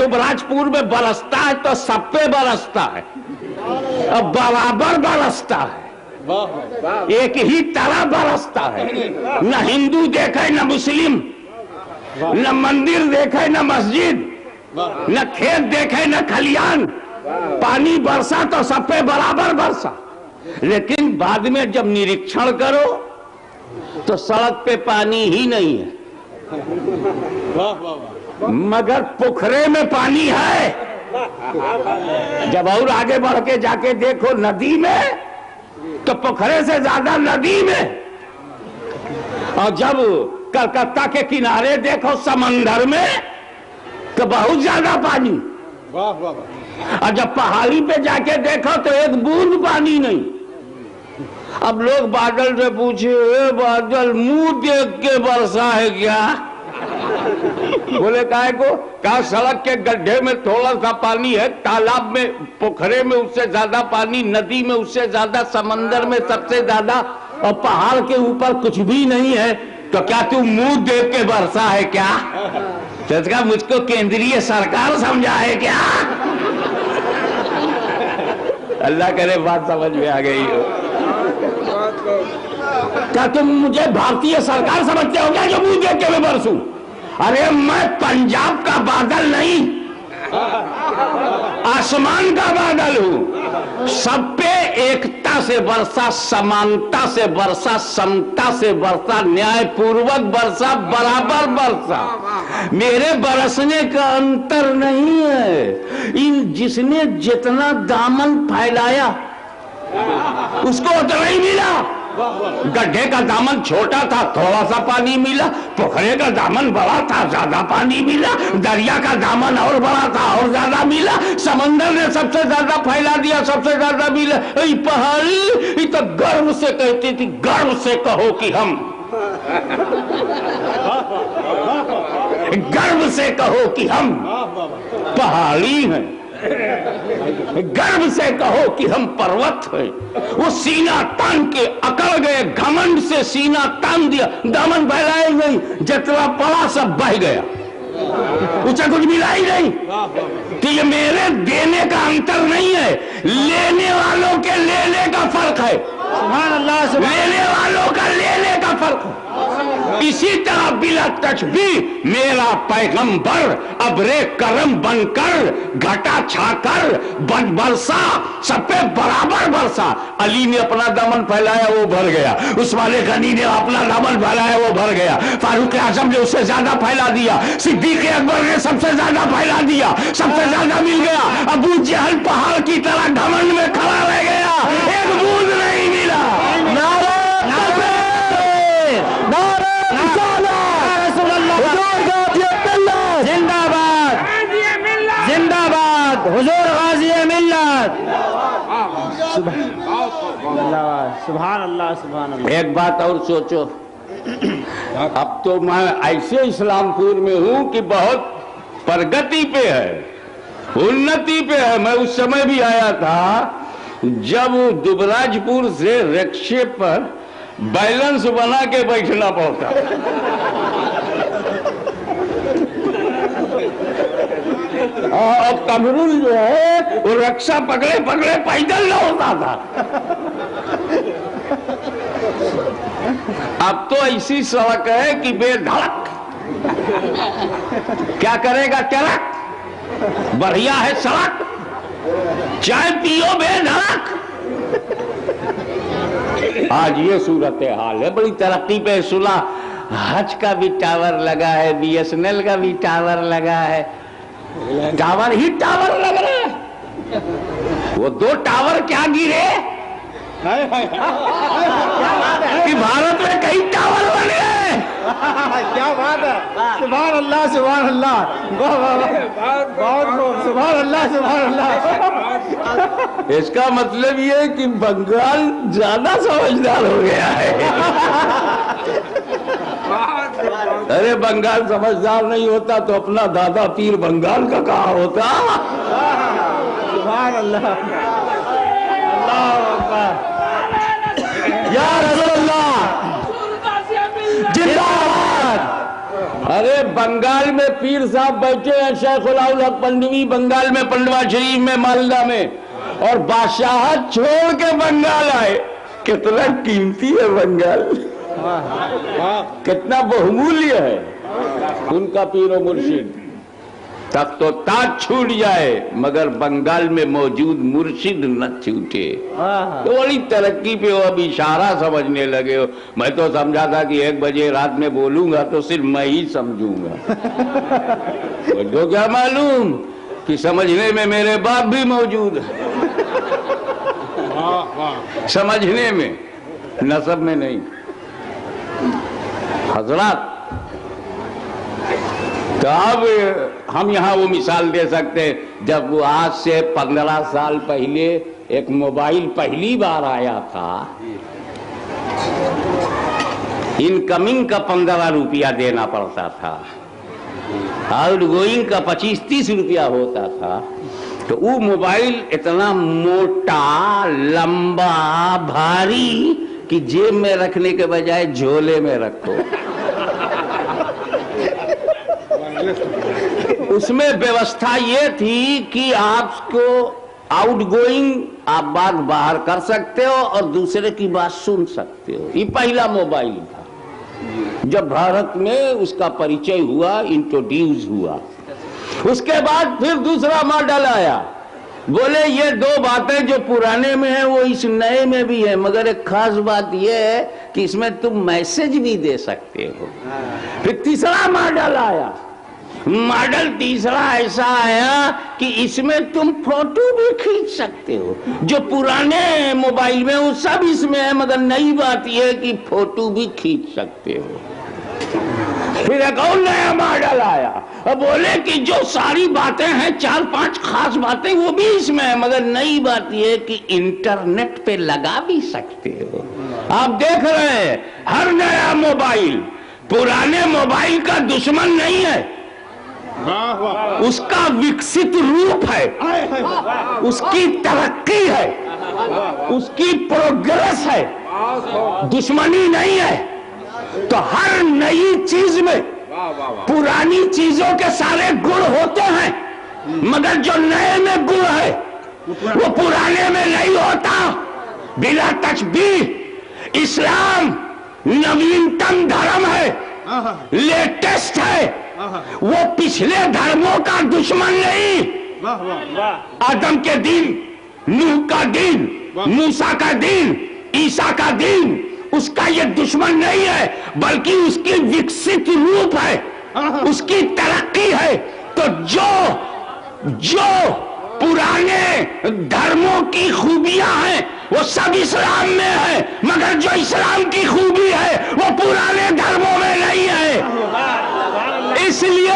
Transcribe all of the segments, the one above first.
दुबराजपुर में बरसता है तो सब पे बरसता है, अब बराबर बरसता है, एक ही तरह बरसता है। न हिंदू देखे न मुस्लिम, न मंदिर देखे न मस्जिद, न खेत देखे न खलियान, पानी बरसा तो सब पे बराबर बरसा। लेकिन बाद में जब निरीक्षण करो तो सड़क पे पानी ही नहीं है, मगर पोखरे में पानी है। जब और आगे बढ़ के जाके देखो नदी में, तो पोखरे से ज्यादा नदी में। और जब कलकत्ता के किनारे देखो समंदर में, तो बहुत ज्यादा पानी। और जब पहाड़ी पे जाके देखो तो एक बूंद पानी नहीं। अब लोग बादल से पूछे, बादल मुंह देख के बरसा है क्या? बोले काहे को? कहा सड़क के गड्ढे में थोड़ा सा पानी है, तालाब में पोखरे में उससे ज्यादा पानी, नदी में उससे ज्यादा, समंदर में सबसे ज्यादा, और पहाड़ के ऊपर कुछ भी नहीं है। तो क्या तू मुंह देख के बरसा है क्या? तो मुझको केंद्रीय सरकार समझा है क्या? अल्लाह करे बात समझ में आ गई हो। क्या तुम मुझे भारतीय सरकार समझते हो क्या जो मुंह देख के मैं बरसूं? अरे मैं पंजाब का बादल नहीं, आसमान का बादल हूं। सब पे एकता से बरसा, समानता से बरसा, समता से बरसा, न्यायपूर्वक बरसा, बराबर बरसा। मेरे बरसने का अंतर नहीं है। इन जिसने जितना दामन फैलाया उसको उतना ही मिला। गड्ढे का दामन छोटा था, थोड़ा सा पानी मिला। पोखरे का दामन बड़ा था, ज्यादा पानी मिला। दरिया का दामन और बड़ा था, और ज्यादा मिला। समंदर ने सबसे ज्यादा फैला दिया, सबसे ज्यादा मिला। पहाड़ी तो गर्व से कहती थी, गर्व से कहो कि हम, गर्व से कहो कि हम पहाड़ी हैं, गर्व से कहो कि हम पर्वत हैं। वो सीना तान के अकड़ गए, घमंड से सीना तान दिया, दामन फैलाए नहीं, जितना पड़ा सब बह गया, उसे कुछ मिला ही नहीं। तो ये मेरे देने का अंतर नहीं है, लेने वालों के लेने का फर्क है। सुभान अल्लाह, लेने वालों का लेने का फर्क है। इसी तरह बिला तशबी मेरा पैगंबर अबरे करम बनकर घटा छाकर बरसा, सब पे बराबर बरसा। अली ने अपना दामन फैलाया, वो भर गया। उस्मान गनी ने अपना दामन फैलाया, वो भर गया। फारूक आजम ने उससे ज्यादा फैला दिया। सिद्दीक अकबर ने सबसे ज्यादा फैला दिया, सबसे ज्यादा मिल गया। अबू जहल पहाड़ की तरह घमंड में खड़ा रह गया, एक बूंद नहीं मिला। जिंदाबाद जिंदाबाद, हुजूर गाजी मिल्लत। सुभान अल्लाह, सुभान अल्लाह। एक बात और सोचो, अब तो मैं ऐसे इस्लामपुर में हूं कि बहुत प्रगति पे है, उन्नति पे है। मैं उस समय भी आया था जब दुबराजपुर से रिक्शे पर बैलेंस बना के बैठना पड़ता। और कमरुल जो है वो रक्षा पकड़े पकड़े पैदल लौटता था। अब तो ऐसी सड़क है कि बेधड़क, क्या करेगा ट्रक, बढ़िया है सड़क, चाय पियो बेधड़क। आज ये सूरत हाल है, बड़ी तरक्की पे। सुना हज का भी टावर लगा है, BSNL का भी टावर लगा है, टावर ही टावर लग रहे हैं। वो 2 टावर क्या गिरे कि भारत में कई टावर बन गए। क्या बात है, सुभान अल्लाह, सुभान अल्लाह, बहुत सुभान अल्लाह, सुभान अल्लाह। इसका मतलब ये है कि बंगाल ज्यादा समझदार हो गया है। अरे बंगाल समझदार नहीं होता तो अपना दादा पीर बंगाल का कहा होता। सुभान अल्लाह, अल्लाह अकबर, या रसूल अल्लाह, जिंदाबाद अरे बंगाल में पीर साहब बैठे हैं, शेखुल हक पंडवी बंगाल में, पंडवा शरीफ में, मालदा में, और बादशाह छोड़ के बंगाल आए। कितना कीमती है बंगाल, कितना बहुमूल्य है उनका पीरो मुर्शिद। तब तो ताज छूट जाए मगर बंगाल में मौजूद मुर्शिद न छूटे। तो बड़ी तरक्की पे हो, अब इशारा समझने लगे हो। मैं तो समझा था कि 1 बजे रात में बोलूंगा तो सिर्फ मैं ही समझूंगा। तो क्या मालूम कि समझने में मेरे बाप भी मौजूद है। समझने में, नसब में नहीं। हजरात, तो अब हम यहाँ वो मिसाल दे सकते हैं, जब वो आज से 15 साल पहले एक मोबाइल पहली बार आया था, इनकमिंग का 15 रुपया देना पड़ता था, आउटगोइंग का 25-30 रुपया होता था। तो वो मोबाइल इतना मोटा, लंबा, भारी कि जेब में रखने के बजाय झोले में रखो। उसमें व्यवस्था ये थी कि आपको आउटगोइंग आप बात बाहर कर सकते हो और दूसरे की बात सुन सकते हो। ये पहला मोबाइल था जब भारत में उसका परिचय हुआ, इंट्रोड्यूस हुआ। उसके बाद फिर दूसरा मॉडल आया। बोले ये 2 बातें जो पुराने में है वो इस नए में भी है, मगर एक खास बात ये है कि इसमें तुम मैसेज भी दे सकते हो। फिर तीसरा मॉडल आया। मॉडल तीसरा ऐसा आया कि इसमें तुम फोटो भी खींच सकते हो। जो पुराने मोबाइल में वो सब इसमें है, मगर नई बात यह है कि फोटो भी खींच सकते हो। फिर एक और नया मॉडल आया और बोले कि जो सारी बातें हैं, 4-5 खास बातें, वो भी इसमें है, मगर नई बात यह है कि इंटरनेट पे लगा भी सकते हो। आप देख रहे हैं हर नया मोबाइल पुराने मोबाइल का दुश्मन नहीं है, उसका विकसित रूप है, उसकी तरक्की है, उसकी प्रोग्रेस है, दुश्मनी नहीं है। तो हर नई चीज में पुरानी चीजों के सारे गुण होते हैं, मगर जो नए में गुण है वो पुराने में नहीं होता। बिला तशबीह इस्लाम नवीनतम धर्म है, लेटेस्ट है, वो पिछले धर्मों का दुश्मन नहीं। आदम के दिन, नूह का दिन, मूसा का दिन, ईसा का दिन, उसका ये दुश्मन नहीं है, बल्कि उसकी विकसित रूप है, उसकी तरक्की है। तो जो पुराने धर्मों की खूबियां हैं वो सब इस्लाम में है, मगर जो इस्लाम की खूबी है वो पुराने धर्मों में नहीं है। इसलिए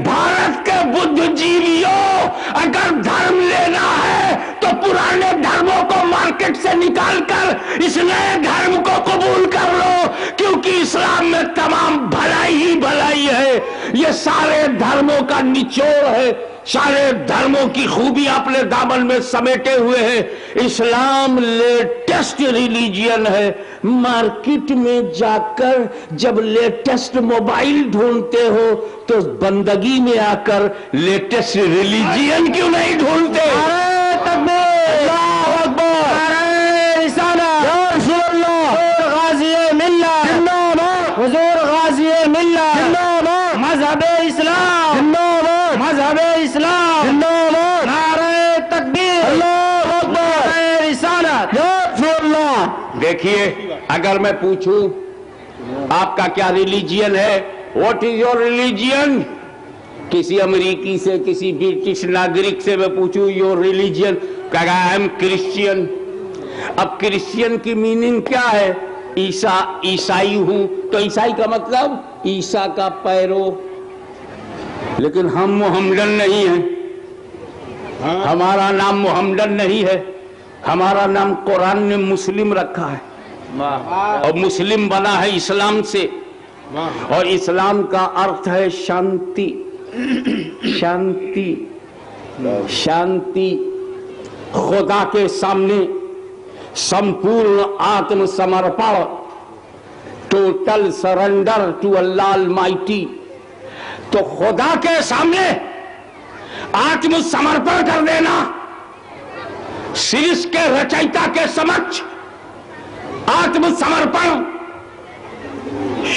भारत के बुद्धिजीवियों, अगर धर्म लेना है तो पुराने धर्मों को मार्केट से निकालकर इस नए धर्म को कबूल कर लो, क्योंकि इस्लाम में तमाम भलाई ही भलाई है। ये सारे धर्मों का निचोड़ है, सारे धर्मों की खूबी अपने दामन में समेटे हुए है। इस्लाम लेटेस्ट रिलीजियन है। मार्केट में जाकर जब लेटेस्ट मोबाइल ढूंढते हो तो बंदगी में आकर लेटेस्ट रिलीजियन क्यों नहीं ढूंढते? देखिए, अगर मैं पूछूं आपका क्या रिलीजियन है, व्हाट इज योर रिलीजियन, किसी अमेरिकी से, किसी ब्रिटिश नागरिक से मैं पूछूं योर रिलीजियन, कहेगा आई एम क्रिश्चियन। अब क्रिश्चियन की मीनिंग क्या है? ईसाई हूं, तो ईसाई का मतलब ईसा का पैरो। लेकिन हम मोहम्मदन नहीं है, हमारा नाम मोहम्मदन नहीं है, हमारा नाम कुरान ने मुस्लिम रखा है, और मुस्लिम बना है इस्लाम से, और इस्लाम का अर्थ है शांति। शांति, शांति, खुदा के सामने संपूर्ण आत्मसमर्पण, total surrender to Allah Almighty, तो खुदा के सामने आत्मसमर्पण कर देना, सृष्टि के रचयिता के समक्ष आत्मसमर्पण,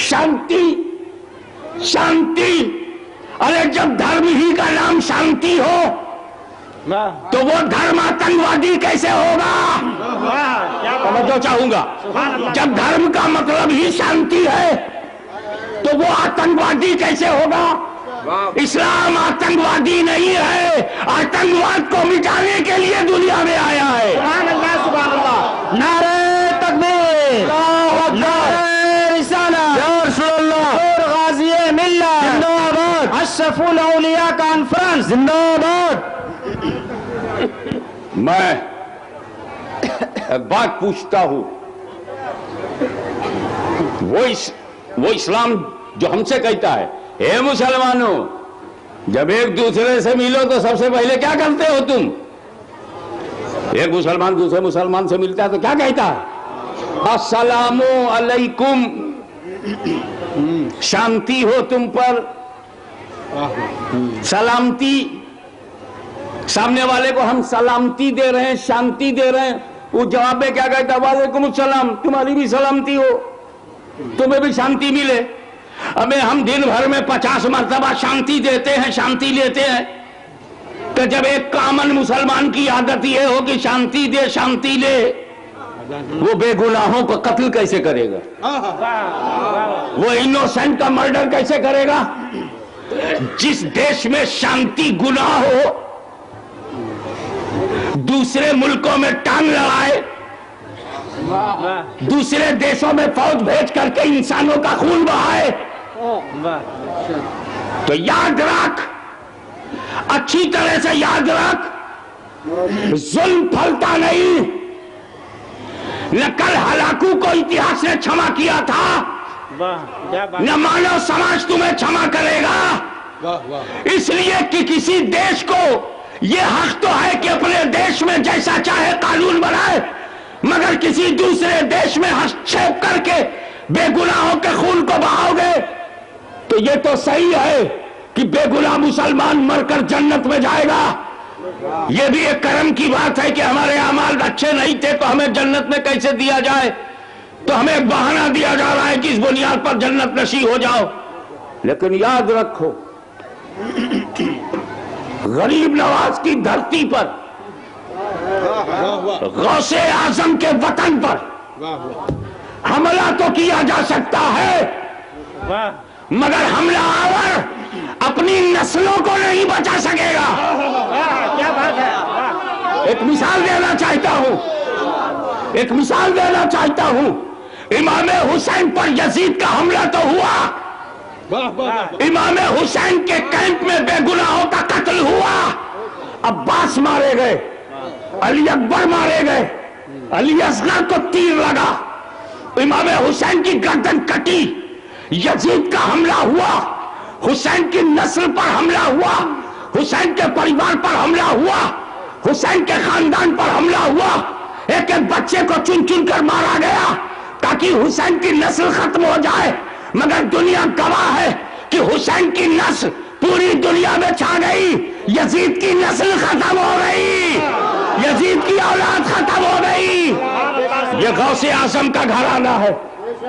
शांति शांति। अरे जब धर्म ही का नाम शांति हो तो वो धर्म आतंकवादी कैसे होगा? समझो चाहूंगा, जब धर्म का मतलब ही शांति है तो वो आतंकवादी कैसे होगा? इस्लाम आतंकवादी नहीं है, आतंकवाद को मिटाने के लिए दुनिया में आया है। सुभान अल्लाह, सुभान अल्लाह। नारे तकबीर, नारे रिसालत, या रसूलुल्लाह, और गाज़ी मिल्लत जिंदाबाद, अशरफुल औलिया कॉन्फ्रेंस जिंदाबाद। मैं एक बात पूछता हूं, वो इस्लाम जो हमसे कहता है, हे मुसलमानों, जब एक दूसरे से मिलो तो सबसे पहले क्या करते हो तुम? एक मुसलमान दूसरे मुसलमान से मिलता है तो क्या कहता है? अस्सलामु अलैकुम, शांति हो तुम पर, सलामती। सामने वाले को हम सलामती दे रहे हैं, शांति दे रहे हैं, वो जवाब में क्या कहता है? वालेकुम सलाम, तुम्हारी भी सलामती हो, तुम्हें भी शांति मिले। हमें हम दिन भर में 50 मरतबा शांति देते हैं, शांति लेते हैं, तो जब एक कॉमन मुसलमान की आदत ये हो कि शांति दे शांति ले, वो बेगुनाहों को कत्ल कैसे करेगा? वो इनोसेंट का मर्डर कैसे करेगा? जिस देश में शांति गुनाह हो, दूसरे मुल्कों में टांग लड़ाए, दूसरे देशों में फौज भेज करके इंसानों का खून बहाए, तो याद रख, अच्छी तरह से याद रख, जुल्म फलता नहीं। न कल हलाकू को इतिहास ने क्षमा किया था, न मानव समाज तुम्हें क्षमा करेगा। इसलिए कि किसी देश को यह हक तो है कि अपने देश में जैसा चाहे कानून बनाए, मगर किसी दूसरे देश में हस्तक्षेप करके बेगुनाहों के खून को बहाओगे तो यह तो सही है कि बेगुनाह मुसलमान मरकर जन्नत में जाएगा। यह भी एक कर्म की बात है कि हमारे अमाल अच्छे नहीं थे तो हमें जन्नत में कैसे दिया जाए, तो हमें एक बहाना दिया जा रहा है कि इस बुनियाद पर जन्नत नसीब हो जाओ। लेकिन याद रखो, गरीब नवाज की धरती पर, गौसे आजम के वतन पर हमला तो किया जा सकता है, मगर हमलावर अपनी नस्लों को नहीं बचा सकेगा। क्या बात है। एक मिसाल देना चाहता हूं, एक मिसाल देना चाहता हूं। इमाम हुसैन पर यजीद का हमला तो हुआ, इमाम हुसैन के कैंप में बेगुनाहों का कत्ल हुआ, अब्बास मारे गए, अली अकबर मारे गए, अली असगर को तीर लगा, इमाम हुसैन की गर्दन कटी, यजीद का हमला हुआ, हुसैन की नस्ल पर हमला हुआ, हुसैन के परिवार पर हमला हुआ, हुसैन के खानदान पर हमला हुआ, एक एक बच्चे को चुन चुन कर मारा गया ताकि हुसैन की नस्ल खत्म हो जाए। मगर दुनिया गवाह है कि हुसैन की नस्ल पूरी दुनिया में छा गई, यजीद की नस्ल खत्म हो गई, यजीद की औलाद खत्म हो गई। ये गौसे आजम का घराना है,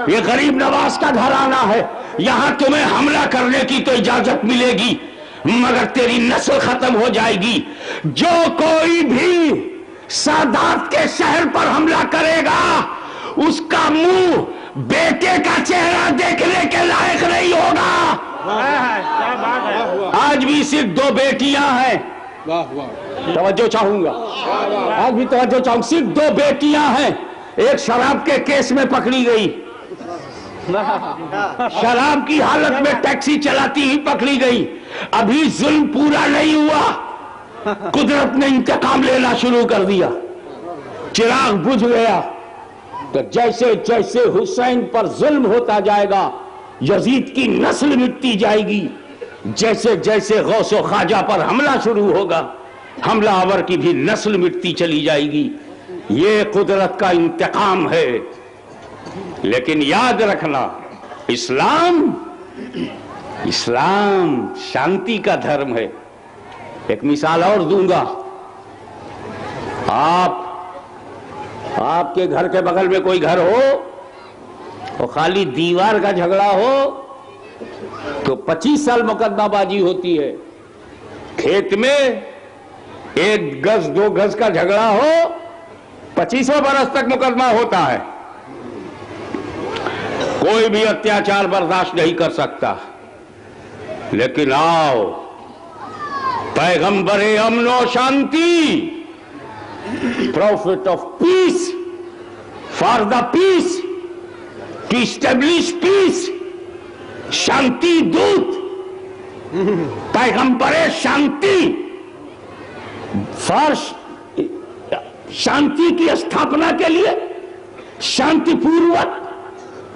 ये गरीब नवाज का घराना है। यहां तुम्हें हमला करने की तो इजाजत मिलेगी, मगर तेरी नस्ल खत्म हो जाएगी। जो कोई भी सादात के शहर पर हमला करेगा, उसका मुंह बेटे का चेहरा देखने के लायक नहीं होगा। आज भी सिर्फ 2 बेटियां हैं, तवज्जो चाहूंगा, आज भी तवज्जो चाहूंगा, सिर्फ 2 बेटियां हैं। एक शराब के केस में पकड़ी गई, शराब की हालत में टैक्सी चलाती ही पकड़ी गई। अभी जुल्म पूरा नहीं हुआ, कुदरत ने इंतकाम लेना शुरू कर दिया, चिराग बुझ गया। तो जैसे जैसे हुसैन पर जुल्म होता जाएगा, यजीद की नस्ल मिटती जाएगी। जैसे जैसे गौसो ख्वाजा पर हमला शुरू होगा, हमलावर की भी नस्ल मिटती चली जाएगी। ये कुदरत का इंतकाम है। लेकिन याद रखना, इस्लाम इस्लाम शांति का धर्म है। एक मिसाल और दूंगा। आपके घर के बगल में कोई घर हो और खाली दीवार का झगड़ा हो तो 25 साल मुकदमाबाजी होती है। खेत में 1 गज 2 गज का झगड़ा हो 25 बरस तक मुकदमा होता है। कोई भी अत्याचार बर्दाश्त नहीं कर सकता। लेकिन आओ, पैगंबरे अमनो शांति, prophet of peace, for the peace, to establish peace, शांति दूत, पैगंबरे शांति, फॉर शांति की स्थापना के लिए शांतिपूर्वक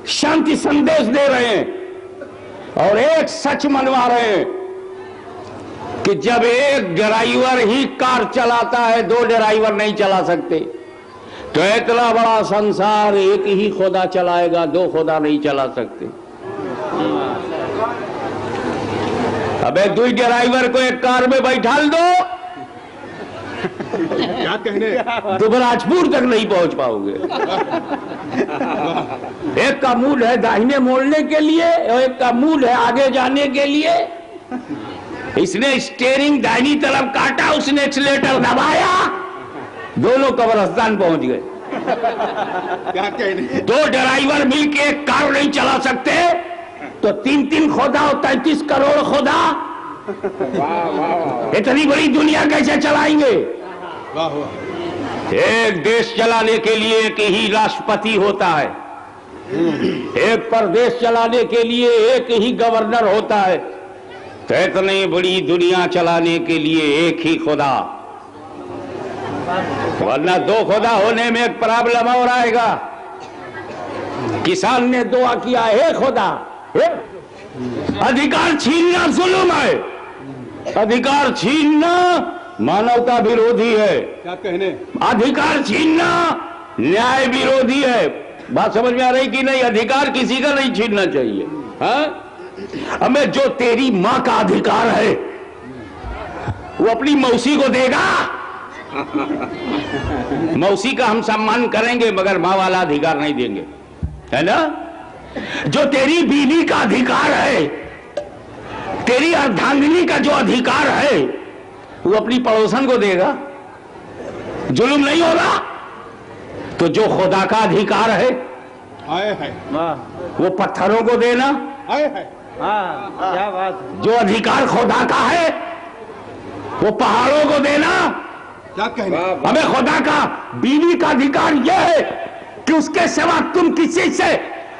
शांति संदेश दे रहे हैं। और एक सच मनवा रहे हैं कि जब एक ड्राइवर ही कार चलाता है, 2 ड्राइवर नहीं चला सकते, तो इतना बड़ा संसार एक ही खुदा चलाएगा, 2 खुदा नहीं चला सकते। अबे 2 ड्राइवर को एक कार में बैठाल दो, क्या कहने, तुम राजपुर तक नहीं पहुंच पाओगे। एक का मूल है दाहिने मोड़ने के लिए और एक का मूल है आगे जाने के लिए। इसने स्टीयरिंग दाहिनी तरफ काटा, उसने एक्सीलेटर दबाया, दोनों कब्रिस्तान पहुंच गए। क्या कहने, 2 ड्राइवर मिलके एक कार नहीं चला सकते तो 3-3 खुदा और 33 करोड़ खुदा इतनी बड़ी दुनिया कैसे चलाएंगे? वाह वाह। एक देश चलाने के लिए एक ही राष्ट्रपति होता है, एक प्रदेश चलाने के लिए एक ही गवर्नर होता है, तो इतनी बड़ी दुनिया चलाने के लिए एक ही खुदा। वरना 2 खुदा होने में एक प्रॉब्लम और आएगा। किसान ने दुआ किया, हे खुदा, अधिकार छीनना जुल्म है, अधिकार छीनना मानवता विरोधी है, क्या कहने, अधिकार छीनना न्याय विरोधी है। बात समझ में आ रही कि नहीं? अधिकार किसी का नहीं छीनना चाहिए। हाँ, हमें जो तेरी मां का अधिकार है वो अपनी मौसी को देगा। मौसी का हम सम्मान करेंगे मगर मां वाला अधिकार नहीं देंगे, है ना? जो तेरी बीवी का अधिकार है, तेरी अर्धांगिनी का जो अधिकार है वो अपनी पड़ोसन को देगा। जुल्म नहीं होगा। तो जो खुदा का अधिकार है वो पत्थरों को देना, क्या बात है। जो अधिकार खुदा का है वो पहाड़ों को देना। क्या कहने, हमें खुदा का बीवी का अधिकार यह है कि उसके सिवा तुम किसी से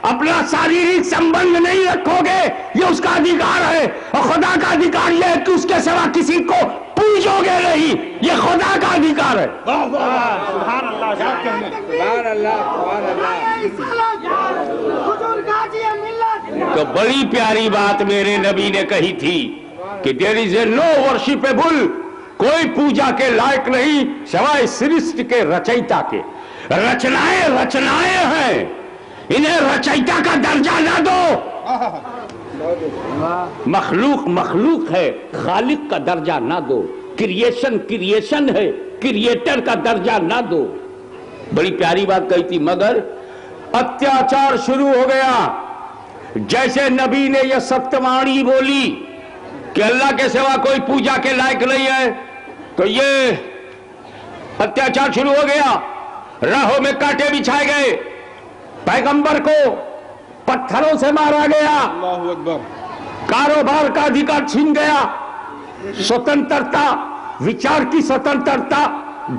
अपना शारीरिक संबंध नहीं रखोगे, ये उसका अधिकार है। और खुदा का अधिकार यह है कि उसके सिवा किसी को पूजोगे नहीं, ये खुदा का अधिकार है। सुभान अल्लाह, क्या कहने, सुभान अल्लाह, सुभान अल्लाह। तो बड़ी प्यारी बात मेरे नबी ने कही थी कि there is a no worshipable, कोई पूजा के लायक नहीं सिवाय सृष्टि के रचयिता के। रचनाएं रचनाएं हैं, इन्हें रचयिता का दर्जा ना दो। मखलूक मखलूक है, खालिक का दर्जा ना दो। क्रिएशन क्रिएशन है, क्रिएटर का दर्जा ना दो। बड़ी प्यारी बात कही थी। मगर अत्याचार शुरू हो गया। जैसे नबी ने यह सत्यवाणी बोली कि अल्लाह के सिवा कोई पूजा के लायक नहीं है, तो ये अत्याचार शुरू हो गया। राहों में कांटे बिछाए गए, पैगंबर को पत्थरों से मारा गया, अल्लाहू अकबर, कारोबार का अधिकार छीन गया, स्वतंत्रता, विचार की स्वतंत्रता,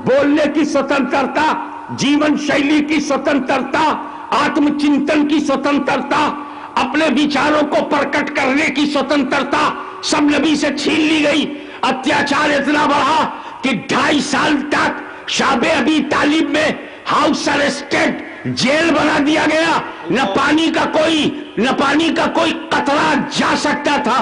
बोलने की स्वतंत्रता, जीवन शैली की स्वतंत्रता, आत्मचिंतन की स्वतंत्रता, अपने विचारों को प्रकट करने की स्वतंत्रता सब नबी से छीन ली गई। अत्याचार इतना बढ़ा कि 2.5 साल तक शाबे अबी तालिब में हाउस अरेस्टेड, जेल बना दिया गया। न पानी का कोई कतरा जा सकता था।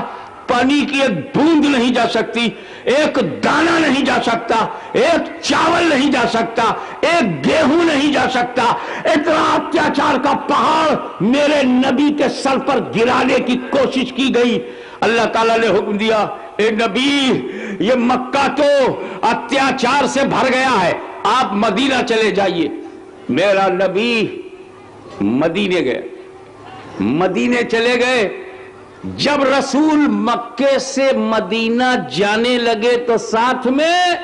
पानी की एक बूंद नहीं जा सकती, एक दाना नहीं जा सकता, एक चावल नहीं जा सकता, एक गेहूं नहीं जा सकता। इतना अत्याचार का पहाड़ मेरे नबी के सर पर गिराने की कोशिश की गई। अल्लाह ताला ने हुक्म दिया, ए नबी, ये मक्का तो अत्याचार से भर गया है, आप मदीना चले जाइए। मेरा नबी मदीने गए, मदीने चले गए। जब रसूल मक्के से मदीना जाने लगे तो साथ में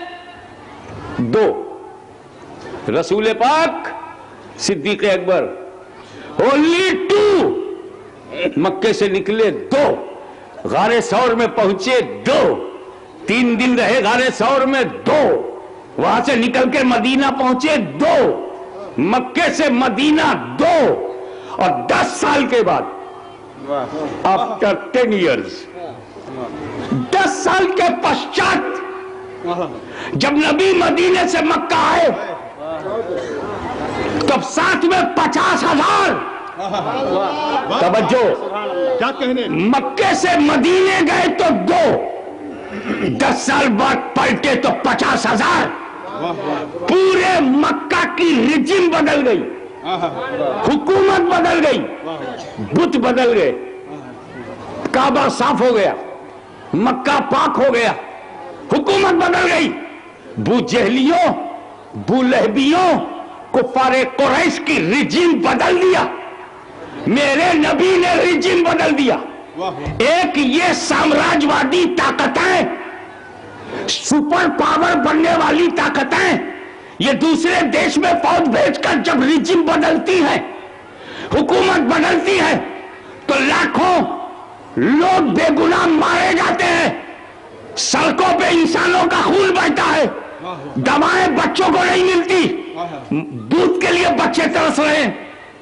दो, रसूल पाक, सिद्दीक अकबर, ओनली टू। मक्के से निकले दो, गारे सौर में पहुंचे दो, 3 दिन रहे गारे सौर में दो, वहां से निकल के मदीना पहुंचे दो, मक्के से मदीना दो, और 10 साल के बाद आफ्टर 10 years, 10 साल के पश्चात जब नबी मदीने से मक्का आए तब साथ में 50,000। तवज्जो, क्या कहने? मक्के से मदीने गए तो 2, 10 साल बाद पलटे तो 50,000। पूरे मक्का की रिजिम बदल गई, हुकूमत बदल गई, बुत बदल गए, काबा साफ हो गया, मक्का पाक हो गया, हुकूमत बदल गई। बू जहलियों, बू लहबियों, कुफारे कुरैश की रिजिम बदल दिया। मेरे नबी ने रिजिम बदल दिया। एक ये साम्राज्यवादी ताकतें, सुपर पावर बनने वाली ताकतें, ये दूसरे देश में फौज भेजकर जब रिजिम बदलती है, हुकूमत बदलती है, तो लाखों लोग बेगुनाह मारे जाते हैं, सड़कों पे इंसानों का खून बहता है, दवाएं बच्चों को नहीं मिलती, दूध के लिए बच्चे तरस रहे हैं,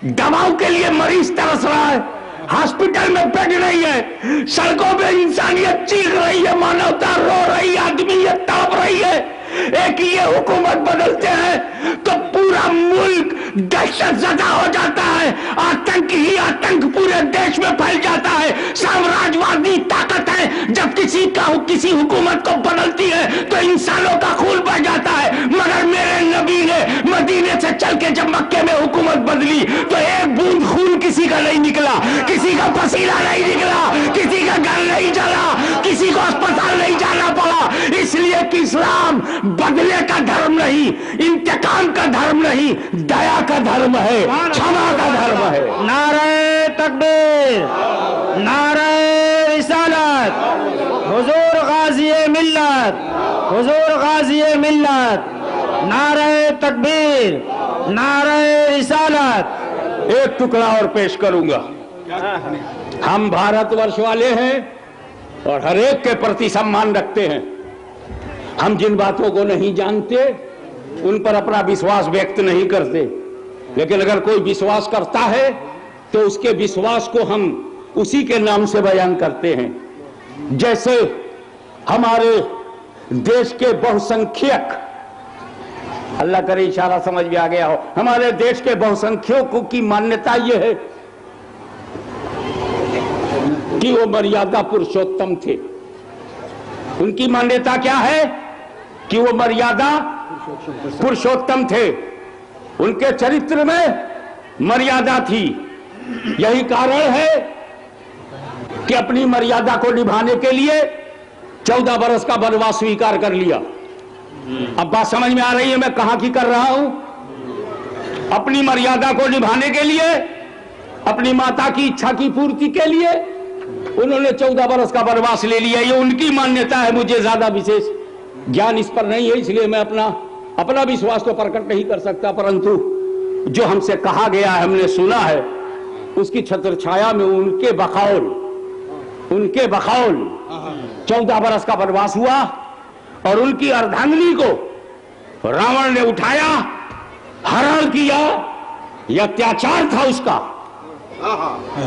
दवाओं के लिए मरीज तरस रहा है, हॉस्पिटल में बेड नहीं है, सड़कों पे इंसानियत चीख रही है, मानवता रो रही है, आदमीयत तड़प रही है। एक ये हुकूमत बदलते हैं तो पूरा मुल्क दहशत ज़दा हो जाता है, आतंक ही आतंक पूरे देश में फैल जाता है। साम्राज्यवादी ताकतें जब किसी हुकूमत को बदलती है तो इंसानों का खून बह जाता है। मगर मेरे नबी ने मदीने से चल के जब मक्के में हुकूमत बदली तो एक बूंद खून किसी का नहीं निकला, किसी का पसीना नहीं निकला, किसी का घर नहीं जला, किसी को अस्पताल नहीं जाना पड़ा। इसलिए कि इस्लाम बदले का धर्म नहीं, इंतकाम का धर्म नहीं, दया का धर्म है, क्षमा का धर्म है। नारे तकबीर, नारे रिसालत, हुजूर गाज़ी मिल्लत, हुजूर गाज़ी मिल्लत, नारे तकबीर, नारे रिसालत। एक टुकड़ा और पेश करूंगा। हम भारतवर्ष वाले हैं और हर एक के प्रति सम्मान रखते हैं। हम जिन बातों को नहीं जानते उन पर अपना विश्वास व्यक्त नहीं करते, लेकिन अगर कोई विश्वास करता है तो उसके विश्वास को हम उसी के नाम से बयान करते हैं। जैसे हमारे देश के बहुसंख्यक, अल्लाह करे इशारा समझ में आ गया हो, हमारे देश के बहुसंख्यकों की मान्यता यह है कि वो मर्यादा पुरुषोत्तम थे। उनकी मान्यता क्या है कि वो मर्यादा पुरुषोत्तम थे, उनके चरित्र में मर्यादा थी। यही कारण है कि अपनी मर्यादा को निभाने के लिए 14 बरस का वनवास स्वीकार कर लिया। अब बात समझ में आ रही है मैं कहां की कर रहा हूं? अपनी मर्यादा को निभाने के लिए, अपनी माता की इच्छा की पूर्ति के लिए उन्होंने 14 बरस का वनवास ले लिया। ये उनकी मान्यता है, मुझे ज्यादा विशेष ज्ञान इस पर नहीं है, इसलिए मैं अपना विश्वास तो प्रकट नहीं कर सकता, परंतु जो हमसे कहा गया है, हमने सुना है, उसकी छत्र छाया में उनके बखौल 14 बरस का वनवास हुआ और उनकी अर्धांगिनी को रावण ने उठाया, हरण किया। यह अत्याचार था उसका।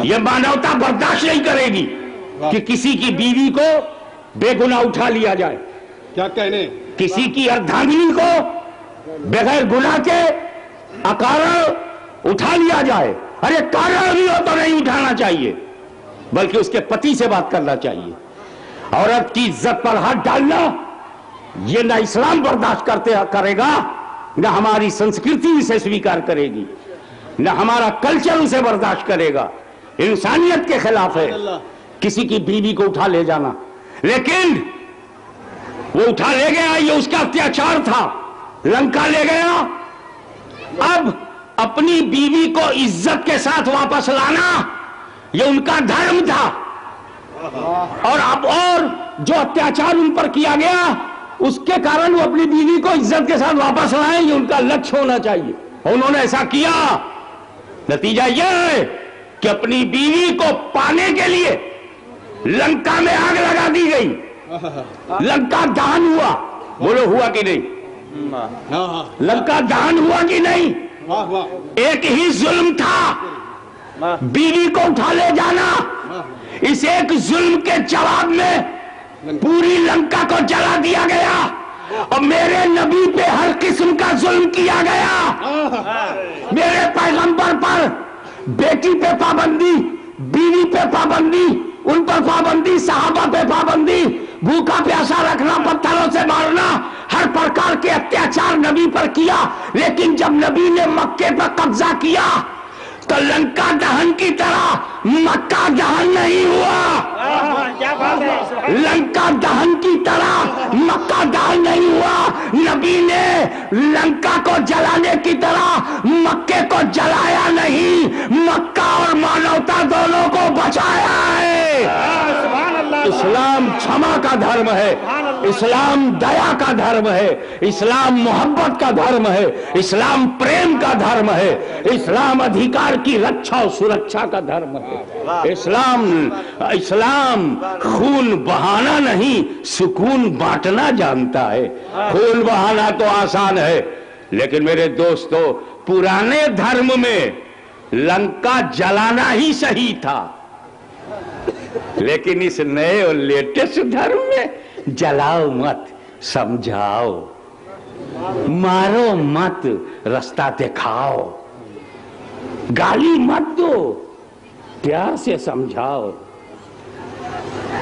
यह मानवता बर्दाश्त नहीं करेगी कि किसी की बीवी को बेगुनाह उठा लिया जाए, क्या कहने? किसी की अर्धांगिनी को बगैर गुनाह के अकारण उठा लिया जाए। अरे कारण भी हो तो नहीं उठाना चाहिए, बल्कि उसके पति से बात करना चाहिए। औरत की इज्जत पर हाथ डालना, ये ना इस्लाम बर्दाश्त करेगा, ना हमारी संस्कृति इसे स्वीकार करेगी, ना हमारा कल्चर उसे बर्दाश्त करेगा। इंसानियत के खिलाफ है किसी की बीवी को उठा ले जाना। लेकिन वो उठा ले गया, ये उसका अत्याचार था, लंका ले गया। अब अपनी बीवी को इज्जत के साथ वापस लाना ये उनका धर्म था, और अब और जो अत्याचार उन पर किया गया उसके कारण वो अपनी बीवी को इज्जत के साथ वापस लाएं, ये उनका लक्ष्य होना चाहिए। उन्होंने ऐसा किया, नतीजा यह है कि अपनी बीवी को पाने के लिए लंका में आग लगा दी गई, लंका दहन हुआ। बोलो हुआ कि नहीं? लंका दहन हुआ कि नहीं? एक ही जुल्म था, बीवी को उठा ले जाना। इस एक जुल्म के जवाब में पूरी लंका को जला दिया गया, और मेरे नबी पे हर किस्म का जुल्म किया गया। मेरे पैगंबर पर बेटी पे पाबंदी, बीवी पे पाबंदी, उन पर पाबंदी, सहाबा पे पाबंदी, भूखा प्यासा रखना, पत्थरों से मारना, हर प्रकार के अत्याचार नबी पर किया। लेकिन जब नबी ने मक्के पर कब्जा किया तो लंका दहन की तरह मक्का दहन नहीं हुआ। लंका दहन की तरह मक्का दहन नहीं हुआ। नबी ने लंका को जलाने की तरह मक्के को जलाया नहीं, मक्का और मानवता दोनों को बचाया है। इस्लाम क्षमा का धर्म है, इस्लाम दया का धर्म है, इस्लाम मोहब्बत का धर्म है, इस्लाम प्रेम का धर्म है, इस्लाम अधिकार की रक्षा और सुरक्षा का धर्म है। इस्लाम खून बहाना नहीं, सुकून बांटना जानता है। खून बहाना तो आसान है, लेकिन मेरे दोस्तों, पुराने धर्म में लंका जलाना ही सही था, लेकिन इस नए और लेटेस्ट धर्म में जलाओ मत, समझाओ, मारो मत, रास्ता दिखाओ, गाली मत दो, प्यार से समझाओ।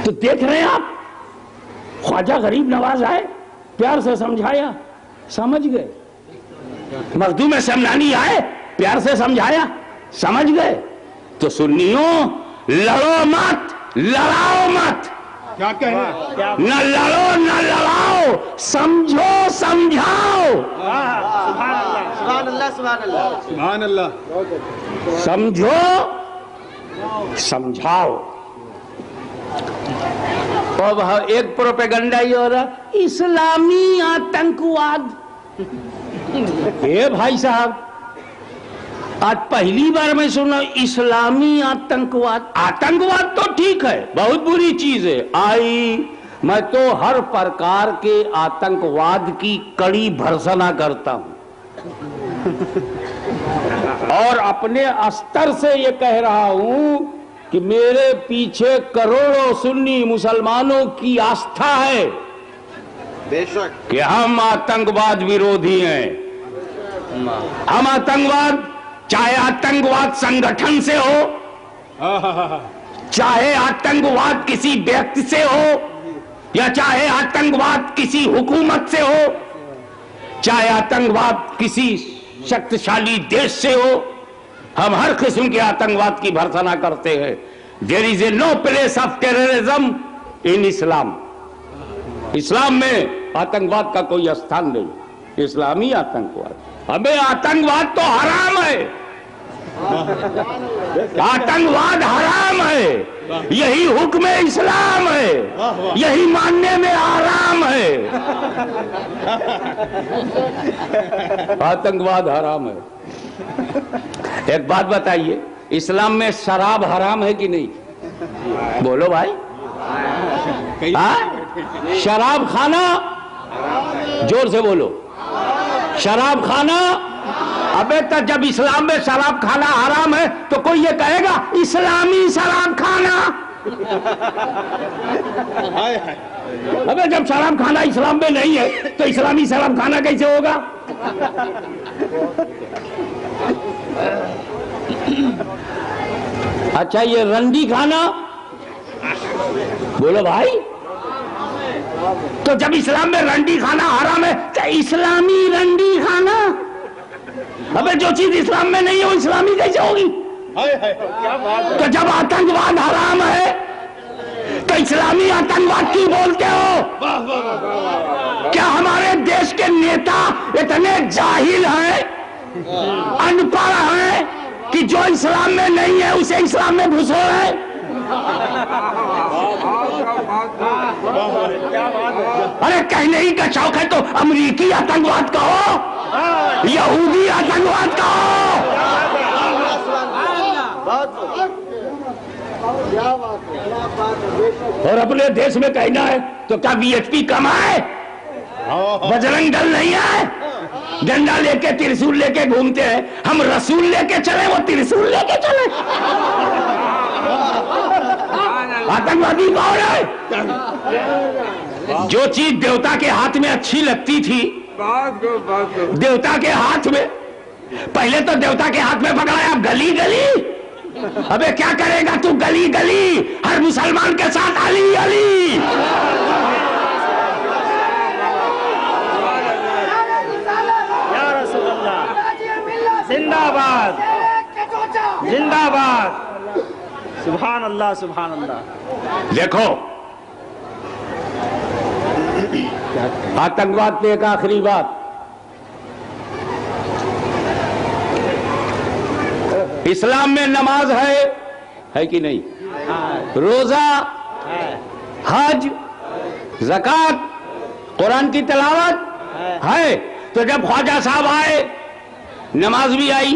तो देख रहे हैं आप, ख्वाजा गरीब नवाज आए, प्यार से समझाया, समझ गए। मखदूम समनानी आए, प्यार से समझाया, समझ गए। तो सुन्नियों, लड़ो मत, लड़ाओ मत। क्या कहने? न लड़ो न लड़ाओ, समझो समझाओ। सुभान अल्लाह, सुभान अल्लाह, सुभान अल्लाह। समझो समझाओ। अब एक प्रोपेगंडा ही हो रहा, इस्लामी आतंकवाद। ये भाई साहब, आज पहली बार मैं सुना इस्लामी आतंकवाद। आतंकवाद तो ठीक है, बहुत बुरी चीज है। मैं तो हर प्रकार के आतंकवाद की कड़ी भर्त्सना करता हूं, और अपने स्तर से ये कह रहा हूं कि मेरे पीछे करोड़ों सुन्नी मुसलमानों की आस्था है बेशक कि हम आतंकवाद विरोधी हैं। हम आतंकवाद, चाहे आतंकवाद संगठन से हो, चाहे आतंकवाद किसी व्यक्ति से हो, या चाहे आतंकवाद किसी हुकूमत से हो, चाहे आतंकवाद किसी शक्तिशाली देश से हो, हम हर किस्म के आतंकवाद की भर्त्सना करते हैं। There is a no place of terrorism in Islam. इस्लाम में आतंकवाद का कोई स्थान नहीं, इस्लामी आतंकवाद। हमें आतंकवाद तो हराम है, आतंकवाद हराम है, यही हुक्म इस्लाम है, यही मानने में आराम है। आतंकवाद हराम है। एक बात बताइए, इस्लाम में शराब हराम है कि नहीं? बोलो भाई। शराब खाना, जोर से बोलो, शराब खाना। अबे तो जब इस्लाम में शराब खाना हराम है तो कोई ये कहेगा इस्लामी शराब खाना? अबे जब शराब खाना इस्लाम में नहीं है तो इस्लामी शराब खाना कैसे होगा? अच्छा, ये रंडी खाना, बोलो भाई, तो जब इस्लाम में रंडी खाना हराम है तो इस्लामी रंडी खाना, अबे जो चीज इस्लाम में नहीं है वो इस्लामी कैसे होगी? तो जब आतंकवाद हराम है तो इस्लामी आतंकवाद क्यों बोलते हो? क्या हमारे देश के नेता इतने जाहिल हैं, अनपढ़ हैं कि जो इस्लाम में नहीं है उसे इस्लाम में घुसो है? अरे कहने ही का शौक है तो अमेरिकी आतंकवाद कहो, यहूदी आतंकवाद कहो। और अपने देश में कहना है तो क्या बीएचपी कम है? बजरंग दल नहीं है? डंडा लेके त्रिशूल लेके घूमते हैं, हम रसूल लेके चले वो त्रिशूल लेके चले। आतंकवादी कौन है? जो चीज देवता के हाथ में अच्छी लगती थी, देवता के हाथ में, पहले तो देवता के हाथ में पकड़ाया, गली गली। अबे क्या करेगा तू गली गली, हर मुसलमान के साथ अली अली। जिंदाबाद जिंदाबाद, सुभान अल्लाह सुभान अल्लाह। देखो आतंकवाद पे एक आखिरी बात, इस्लाम में नमाज है कि नहीं? रोजा, हज, ज़कात, कुरान की तिलावत है। तो जब ख्वाजा साहब आए, नमाज भी आई,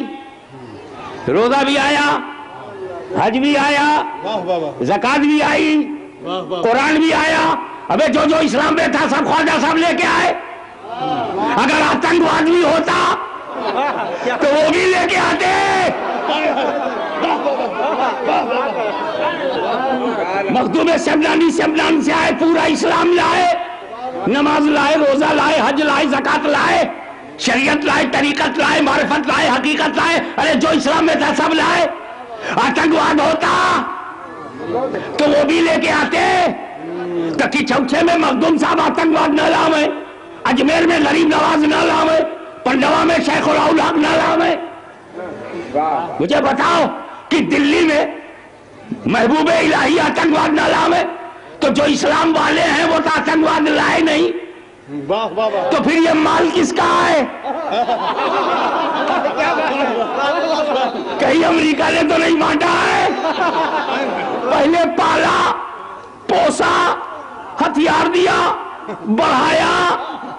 रोजा भी आया, हज भी आया, ज़कात भी आई, कुरान भी आया। अबे जो जो इस्लाम में था सब ख्वाजा साहब लेके आए। अगर आतंकवाद भी होता तो वो भी लेके आते। मखदूम शमलानी से आए, पूरा इस्लाम लाए, नमाज लाए, रोजा लाए, हज लाए, ज़कात लाए, शरीयत लाए, तरीकत लाए, मारिफत लाए, हकीकत लाए। अरे जो इस्लाम में था सब लाए। आतंकवाद होता तो वो भी लेके आते। तो कि चौथे में मखदूम साहब आतंकवाद न लावे, अजमेर में गरीब नवाज न लावे, पंडवा में शेख उल हक न लावे। मुझे बताओ कि दिल्ली में महबूबे इलाही आतंकवाद न लावे, तो जो इस्लाम वाले हैं वो तो आतंकवाद लाए नहीं। वाह वाह वाह। तो फिर ये माल किसका है? कहीं अमेरिका ने तो नहीं बांटा है? पहले पाला, पोसा, हथियार दिया, बढ़ाया,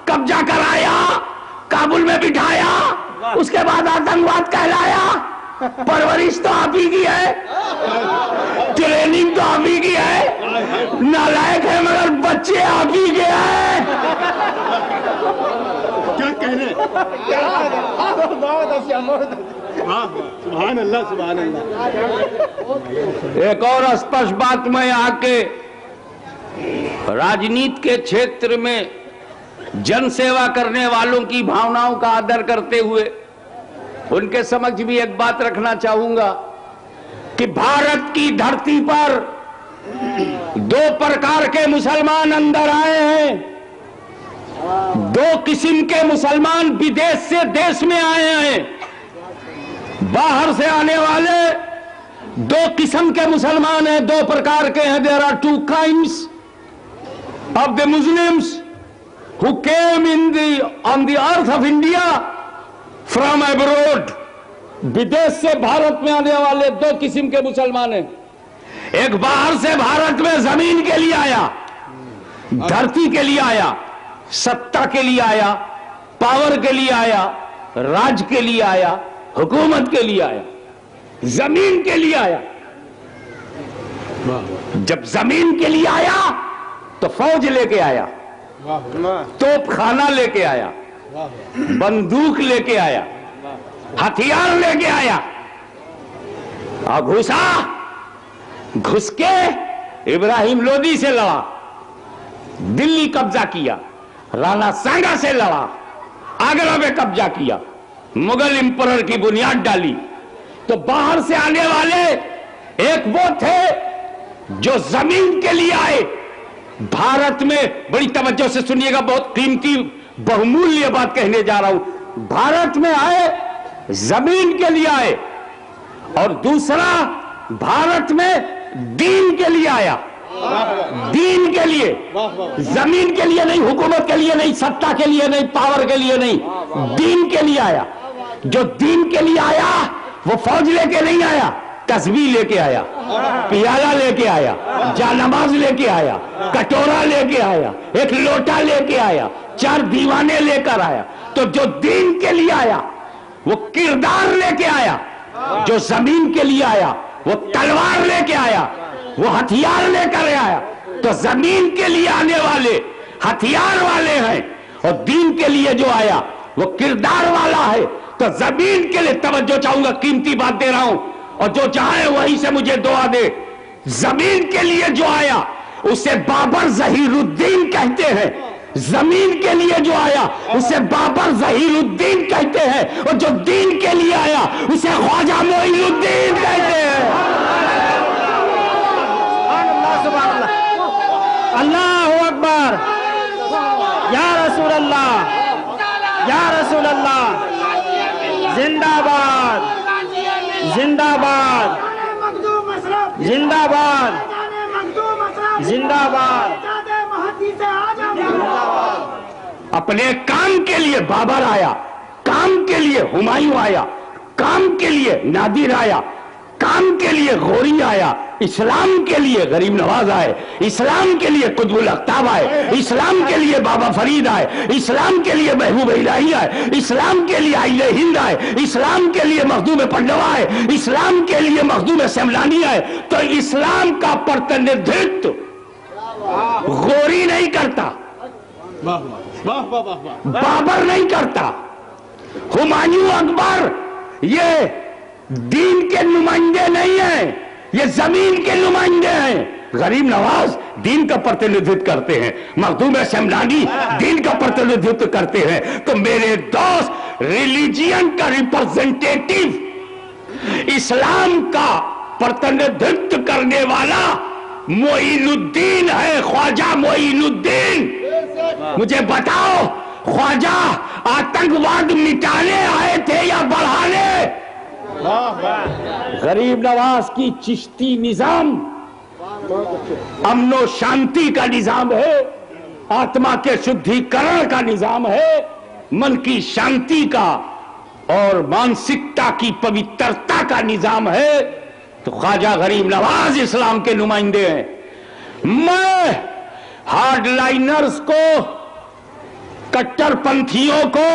कब्जा कराया, काबुल में बिठाया, उसके बाद आतंकवाद कहलाया। परवरिश तो आप ही की है, ट्रेनिंग तो आप ही की है, नालायक है मगर बच्चे आप ही के हैं। क्या कहने? सुभान अल्लाह सुभान अल्लाह। एक और स्पष्ट बात मैं आके राजनीति के क्षेत्र में जन सेवा करने वालों की भावनाओं का आदर करते हुए उनके समक्ष भी एक बात रखना चाहूंगा कि भारत की धरती पर दो प्रकार के मुसलमान अंदर आए हैं। दो किस्म के मुसलमान विदेश से देश में आए हैं। बाहर से आने वाले दो किस्म के मुसलमान हैं, दो प्रकार के हैं। There are two kinds of the Muslims who came on the earth of India from abroad। विदेश से भारत में आने वाले दो किस्म के मुसलमान हैं। एक बाहर से भारत में जमीन के लिए आया, धरती के लिए आया, सत्ता के लिए आया, पावर के लिए आया, राज के लिए आया, हुकूमत के लिए आया, जमीन के लिए आया। जब जमीन के लिए आया तो फौज लेके आया, तोप खाना लेके आया, बंदूक लेके आया, हथियार लेके आया और घुस के इब्राहिम लोदी से लड़ा, दिल्ली कब्जा किया, राणा सांगा से लड़ा, आगरा में कब्जा किया, मुगल इंपरर की बुनियाद डाली। तो बाहर से आने वाले एक वो थे जो जमीन के लिए आए, भारत में, बड़ी तवज्जो से सुनिएगा, बहुत कीमती बहुमूल्य बात कहने जा रहा हूं। भारत में आए, जमीन के लिए आए, और दूसरा भारत में दीन के लिए आया। दीन के लिए, जमीन के लिए नहीं, हुकूमत के लिए नहीं, सत्ता के लिए नहीं, पावर के लिए नहीं, दीन के लिए आया। जो दीन के लिए आया वो फौज लेके नहीं आया, तस्बीह लेके आया, पियाला लेके आया, जानमाज लेके आया, कटोरा लेके आया, एक लोटा लेके आया, 4 दीवाने लेकर आया। तो जो दीन के लिए आया वो किरदार लेके आया, जो जमीन के लिए आया वो तलवार लेके आया, वो हथियार लेकर आया। तो जमीन के लिए आने वाले हथियार वाले हैं, और दीन के लिए जो आया वो किरदार वाला है। तो जमीन के लिए तवज्जो चाहूंगा, कीमती बात दे रहा हूं, और जो चाहे वहीं से मुझे दुआ दे। जमीन के लिए जो आया उसे बाबर जहीरुद्दीन कहते हैं। जमीन के लिए जो आया उसे बाबर जहीरुद्दीन कहते हैं, और जो दीन के लिए आया उसे ख्वाजा मोइनुद्दीन कहते हैं। अल्लाहु अकबर, या रसूल अल्लाह, या रसूल अल्लाह, जिंदाबाद, जिंदाबाद, जिंदाबाद, जिंदाबाद। अपने काम के लिए बाबर आया, काम के लिए हुमायूं आया, काम के लिए नादिर आया, काम के लिए गौरी आया, इस्लाम के लिए गरीब नवाज आए, इस्लाम के लिए कुतुबुल अख्ताब आए, इस्लाम के लिए बाबा फरीद आए, इस्लाम के लिए महबूब इलाही आए, इस्लाम के लिए आइले हिंद आए, इस्लाम के लिए मखदूम पंडवा आए, इस्लाम के लिए मखदूम सेमलानी आए। तो इस्लाम का प्रतिनिधित्व गौरी नहीं करता, बाबर नहीं करता, हुमायूं अकबर ये दीन के नुमाइंदे नहीं है, ये जमीन के नुमाइंदे हैं। गरीब नवाज दीन का प्रतिनिधित्व करते हैं, मखदूम सेमलानी दीन का प्रतिनिधित्व करते हैं। तो मेरे दोस्त, रिलीजियन का रिप्रेजेंटेटिव, इस्लाम का प्रतिनिधित्व करने वाला मोइनुद्दीन है, ख्वाजा मोइनुद्दीन। मुझे बताओ, ख्वाजा आतंकवाद मिटाने आए थे या बढ़ाने? गरीब नवाज की चिश्ती निजाम अमनो शांति का निजाम है, आत्मा के शुद्धिकरण का निजाम है, मन की शांति का और मानसिकता की पवित्रता का निजाम है। तो ख्वाजा गरीब नवाज इस्लाम के नुमाइंदे हैं। मैं हार्डलाइनर्स को, कट्टरपंथियों को,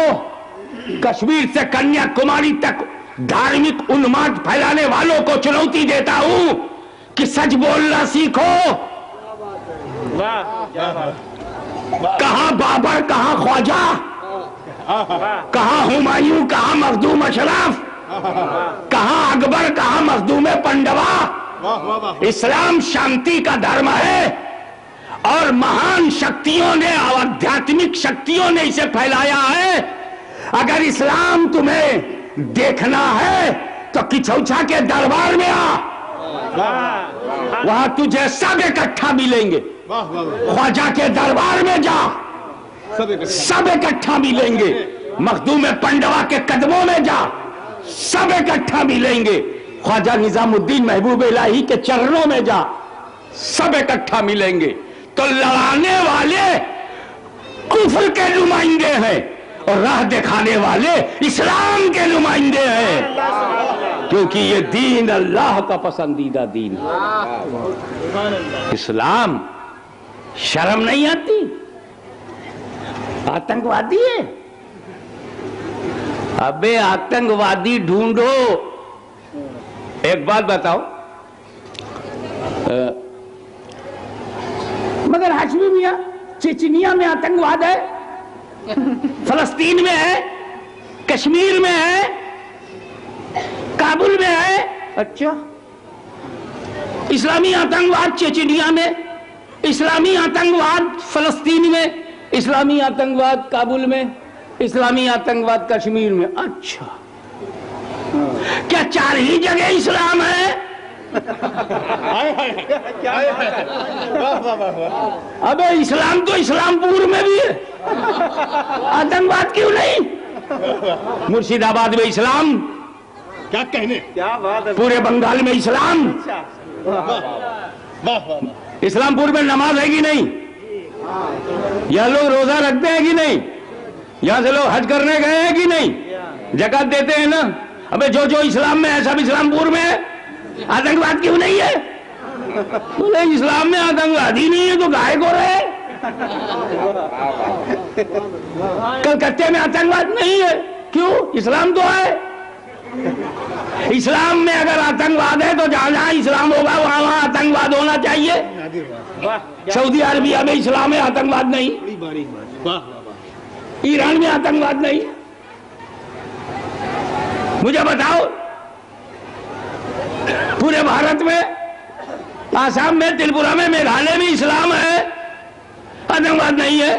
कश्मीर से कन्याकुमारी तक धार्मिक उन्माद फैलाने वालों को चुनौती देता हूं कि सच बोलना सीखो। कहां बाबर, कहां ख्वाजा, कहां हुमायूं, कहां मखदूम अशरफ, कहां अकबर, कहां मखदूम पंडवा। इस्लाम शांति का धर्म है, और महान शक्तियों ने, आध्यात्मिक शक्तियों ने इसे फैलाया है। अगर इस्लाम तुम्हें देखना है तो किचौछा के दरबार में आ, वहां तुझे सब इकट्ठा मिलेंगे। ख्वाजा के दरबार में जा, सब इकट्ठा मिलेंगे। मखदूम पंडवा के कदमों में जा, सब इकट्ठा मिलेंगे। ख्वाजा निजामुद्दीन महबूब इलाही के चरणों में जा, सब इकट्ठा मिलेंगे। तो लड़ाने वाले कुफ्र के नुमाइंदे हैं, और राह दिखाने वाले इस्लाम के नुमाइंदे हैं, क्योंकि ये दीन अल्लाह का पसंदीदा दीन है। इस्लाम शर्म नहीं आती, आतंकवादी है। अबे आतंकवादी ढूंढो। एक बात बताओ, मगर हाशमी मियां, चेचनिया में आतंकवाद है, फलस्तीन में है, कश्मीर में है, काबुल में है। अच्छा, इस्लामी आतंकवाद चेचनिया में, इस्लामी आतंकवाद फलस्तीन में, इस्लामी आतंकवाद काबुल में, इस्लामी आतंकवाद कश्मीर में। अच्छा, क्या 4 ही जगह इस्लाम है? क्या वाह वाह वाह। अबे इस्लाम तो इस्लामपुर में भी है, आतंकवाद क्यों नहीं? मुर्शिदाबाद में इस्लाम, क्या कहने, क्या बात है। पूरे बंगाल में इस्लाम, वाह वाह। इस्लामपुर में नमाज है कि नहीं? यहाँ लोग रोजा रखते हैं कि नहीं? यहाँ से लोग हज करने गए हैं कि नहीं? ज़कात देते हैं ना? अबे जो जो इस्लाम में है सब इस्लामपुर में है, आतंकवाद क्यों नहीं है? बोले इस्लाम में आतंकवाद ही नहीं है तो गाय को रहे। कलकत्ते में आतंकवाद नहीं है, क्यों? इस्लाम तो है। इस्लाम में अगर आतंकवाद है तो जहां जहां इस्लाम होगा वहां वहां आतंकवाद होना चाहिए। सऊदी अरबिया में इस्लाम है, आतंकवाद नहीं। ईरान में आतंकवाद नहीं। मुझे बताओ, पूरे भारत में, आसाम में, त्रिपुरा में, मेघालय में इस्लाम है, आतंकवाद नहीं है।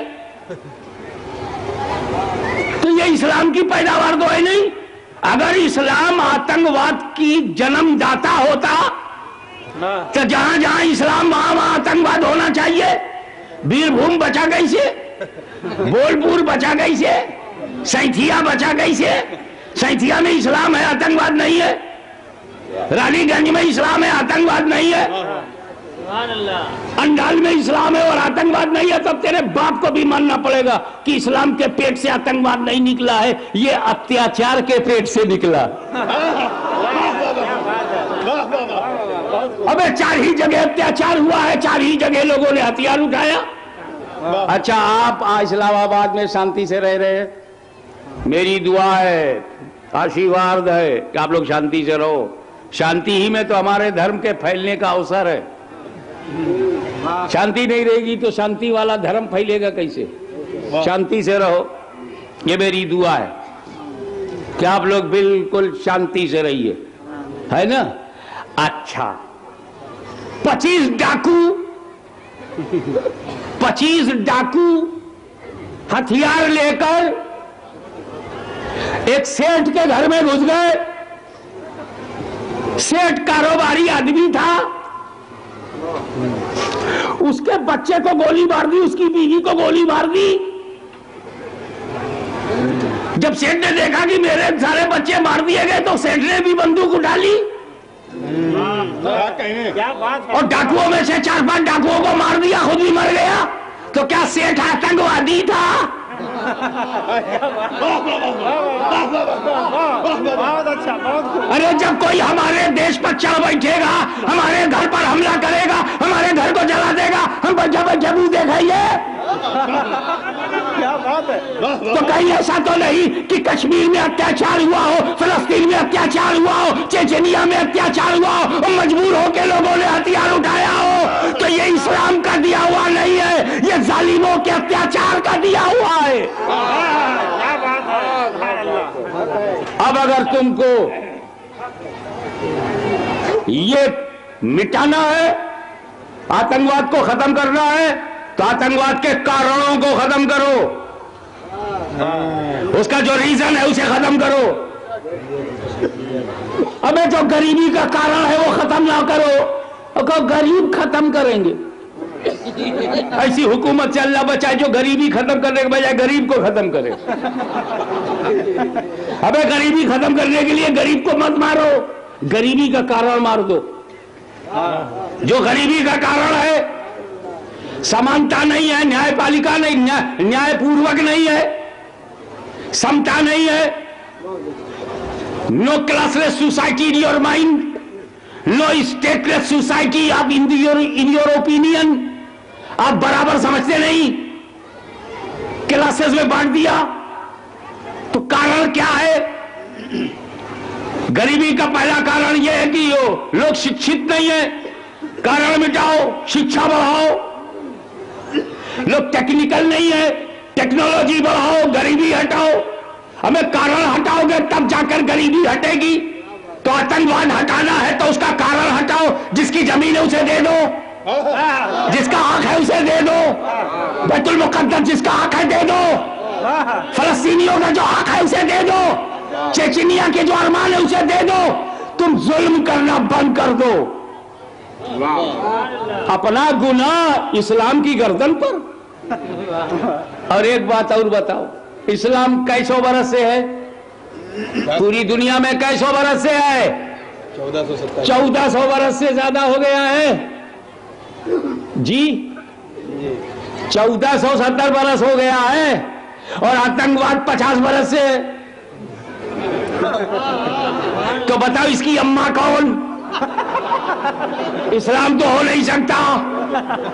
तो ये इस्लाम की पैदावार तो है नहीं। अगर इस्लाम आतंकवाद की जन्मदाता होता तो जहां जहां इस्लाम वहां वहां आतंकवाद होना चाहिए। बीरभूम बचा कैसे? बोलपुर बचा कैसे? सैथिया बचा कैसे? सैथिया में इस्लाम है, आतंकवाद नहीं है। रानीगंज में इस्लाम है, आतंकवाद नहीं है। अंडाल में इस्लाम है और आतंकवाद नहीं है। तब तेरे बाप को भी मानना पड़ेगा कि इस्लाम के पेट से आतंकवाद नहीं निकला है, ये अत्याचार के पेट से निकला। अबे 4 ही जगह अत्याचार हुआ है, 4 ही जगह लोगों ने हथियार उठाया। अच्छा, आप इस्लामाबाद में शांति से रह रहे हैं, मेरी दुआ है, आशीर्वाद है कि आप लोग शांति से रहो। शांति ही में तो हमारे धर्म के फैलने का अवसर है। शांति नहीं रहेगी तो शांति वाला धर्म फैलेगा कैसे? शांति से रहो, ये मेरी दुआ है कि आप लोग बिल्कुल शांति से रहिए, है ना? अच्छा, 25 डाकू हथियार लेकर एक सेठ के घर में घुस गए। सेठ कारोबारी आदमी था, उसके बच्चे को गोली मार दी, उसकी बीवी को गोली मार दी। जब सेठ ने देखा कि मेरे सारे बच्चे मार दिए गए तो सेठ ने भी बंदूक उठा ली। क्या बात है। और डाकुओं में से 4-5 डाकुओं को मार दिया, खुद भी मर गया। तो क्या सेठ आतंकवादी था? बहुत अच्छा, बहुत। अरे जब कोई हमारे देश पर चढ़ बैठेगा, हमारे घर पर हमला करेगा, हमारे घर को जला देगा, हम बच्चा बच्चा मुंह देखेंगे? क्या बात है। तो कहीं ऐसा तो नहीं कि कश्मीर में अत्याचार हुआ हो, फिलिस्तीन में अत्याचार हुआ हो, चेचनिया में अत्याचार हुआ हो और मजबूर होकर लोगों ने हथियार उठाया हो? तो ये इस्लाम का दिया हुआ नहीं है, ये जालिमों के अत्याचार का दिया हुआ है। अब अगर तुमको ये मिटाना है, आतंकवाद को खत्म करना है, तो आतंकवाद के कारणों को खत्म करो, उसका जो रीजन है उसे खत्म करो। अबे जो गरीबी का कारण है वो खत्म ना करो, और गरीब खत्म करेंगे। ऐसी हुकूमत से अल्लाह बचाए जो गरीबी खत्म करने के बजाय गरीब को खत्म करे। अबे गरीबी खत्म करने के लिए गरीब को मत मारो, गरीबी का कारण मार दो। जो गरीबी का कारण है, समानता नहीं है, न्यायपालिका नहीं, न्यायपूर्वक नहीं है, समता नहीं है, no classless society in your mind, no stateless society आप इन योर ओपिनियन, आप बराबर समझते नहीं, क्लासेस में बांट दिया। तो कारण क्या है? गरीबी का पहला कारण यह है कि लोग शिक्षित नहीं है। कारण मिटाओ, शिक्षा बढ़ाओ। लोग टेक्निकल नहीं है, टेक्नोलॉजी बढ़ाओ, गरीबी हटाओ। हमें कारण हटाओगे तब जाकर गरीबी हटेगी। तो आतंकवाद हटाना है तो उसका कारण हटाओ। जिसकी जमीन है उसे दे दो, जिसका हक है उसे दे दो, बैतुल मुकद्दस जिसका हक है दे दो, फलस्तीनियों का जो हक है उसे दे दो, चेचनिया के जो अरमान है उसे दे दो। तुम जुल्म करना बंद कर दो। अपना गुनाह इस्लाम की गर्दन पर। और एक बात और बताओ, इस्लाम कैसों बरस से है? पूरी दुनिया में कैसों बरस से है? 1400 बरस से ज्यादा हो गया है जी। 1470 बरस हो गया है। और आतंकवाद 50 बरस से है। तो बताओ इसकी अम्मा कौन? इस्लाम तो हो नहीं सकता।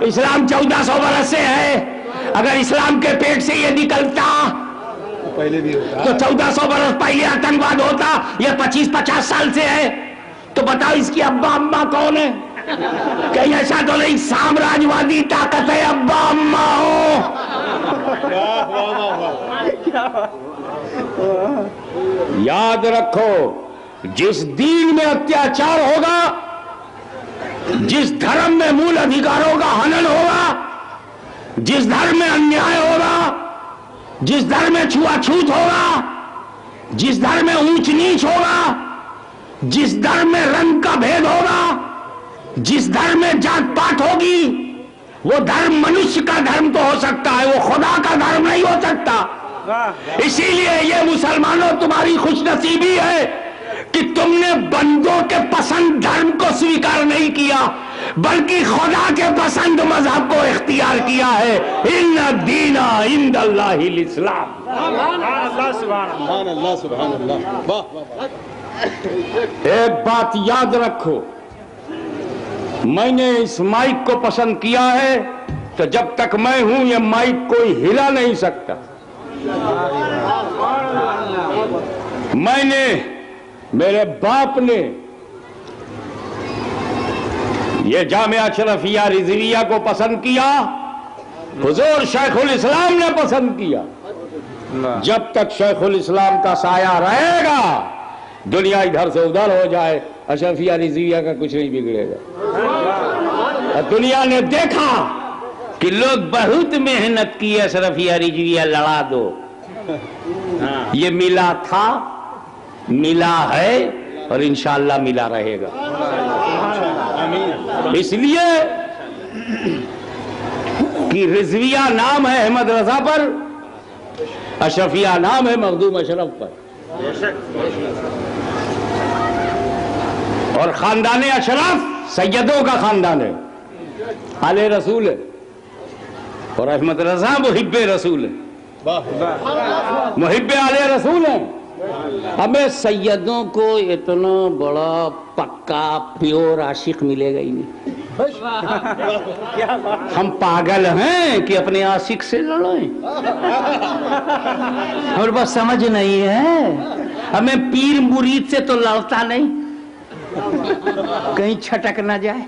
इस्लाम 1400 बरस से है। अगर इस्लाम के पेट से ये निकलता पहले भी होता तो 1400 बरस पहले आतंकवाद होता। ये 25-50 साल से है। तो बताओ इसकी अब्बा अम्मा कौन है? कहीं ऐसा तो नहीं साम्राज्यवादी ताकत है अब्बा अम्मा हो? याद रखो, जिस दीन में अत्याचार होगा, जिस धर्म में मूल अधिकारों का हनन होगा, जिस धर्म में अन्याय होगा, जिस धर्म में छुआछूत होगा, जिस धर्म में ऊंच नीच होगा, जिस धर्म में रंग का भेद होगा, जिस धर्म में जात पात होगी, वो धर्म मनुष्य का धर्म तो हो सकता है, वो खुदा का धर्म नहीं हो सकता। इसीलिए ये मुसलमानों तुम्हारी खुशनसीबी है कि तुमने बंदों के पसंद धर्म को स्वीकार नहीं किया, बल्कि खुदा के पसंद मजहब को इख्तियार किया है। इन्ना दीना इंदल्लाहिल इस्लाम। एक बात याद रखो, मैंने इस माइक को पसंद किया है तो जब तक मैं हूं ये माइक कोई हिला नहीं सकता। मैंने, मेरे बाप ने ये जामिया अशरफिया रिजविया को पसंद किया, हुजूर शेखुल इस्लाम ने पसंद किया। जब तक शेखुल इस्लाम का साया रहेगा, दुनिया इधर से उधर हो जाए, अशरफिया रिजविया का कुछ नहीं बिगड़ेगा। दुनिया ने देखा कि लोग बहुत मेहनत की, अशरफिया रिजविया लड़ा दो। ये मिला था, मिला है और इंशाअल्लाह मिला रहेगा। इसलिए कि रिजविया नाम है अहमद रजा पर, अशरफिया नाम है मखदूम अशरफ पर। और खानदान अशरफ सैयदों का खानदान है, आले रसूल है। और अहमद रजा मुहिब्बे रसूल है, मुहिब्बे आले रसूल है। हमें सैयदों को इतना बड़ा पक्का प्योर आशिक मिलेगा ही नहीं। हम पागल हैं कि अपने आशिक से लड़ें। और बस समझ नहीं है, हमें पीर मुरीद से तो लड़ता नहीं, कहीं छटक ना जाए।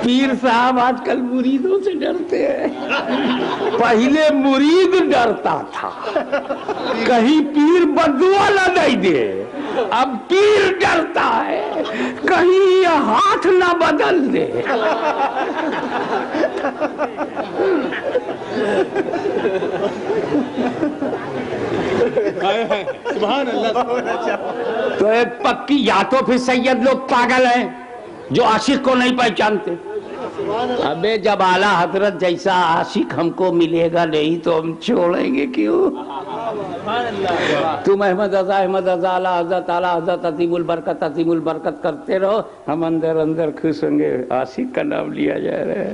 पीर साहब आजकल मुरीदों से डरते हैं। पहले मुरीद डरता था कहीं पीर बदुआ ना नहीं दे, अब पीर डरता है कहीं ये हाथ ना बदल दे। सुभान अल्लाह। तो एक पक्की, या तो फिर सैयद लोग पागल हैं जो आशिक को नहीं पहचानते। अबे जब आला हजरत जैसा आशिक हमको मिलेगा नहीं तो हम छोड़ेंगे क्यों? तुम अहमद रजा आला हजरत अजीमुल बरकत करते रहो, हम अंदर अंदर खुश होंगे। आशिक का नाम लिया जा रहा है,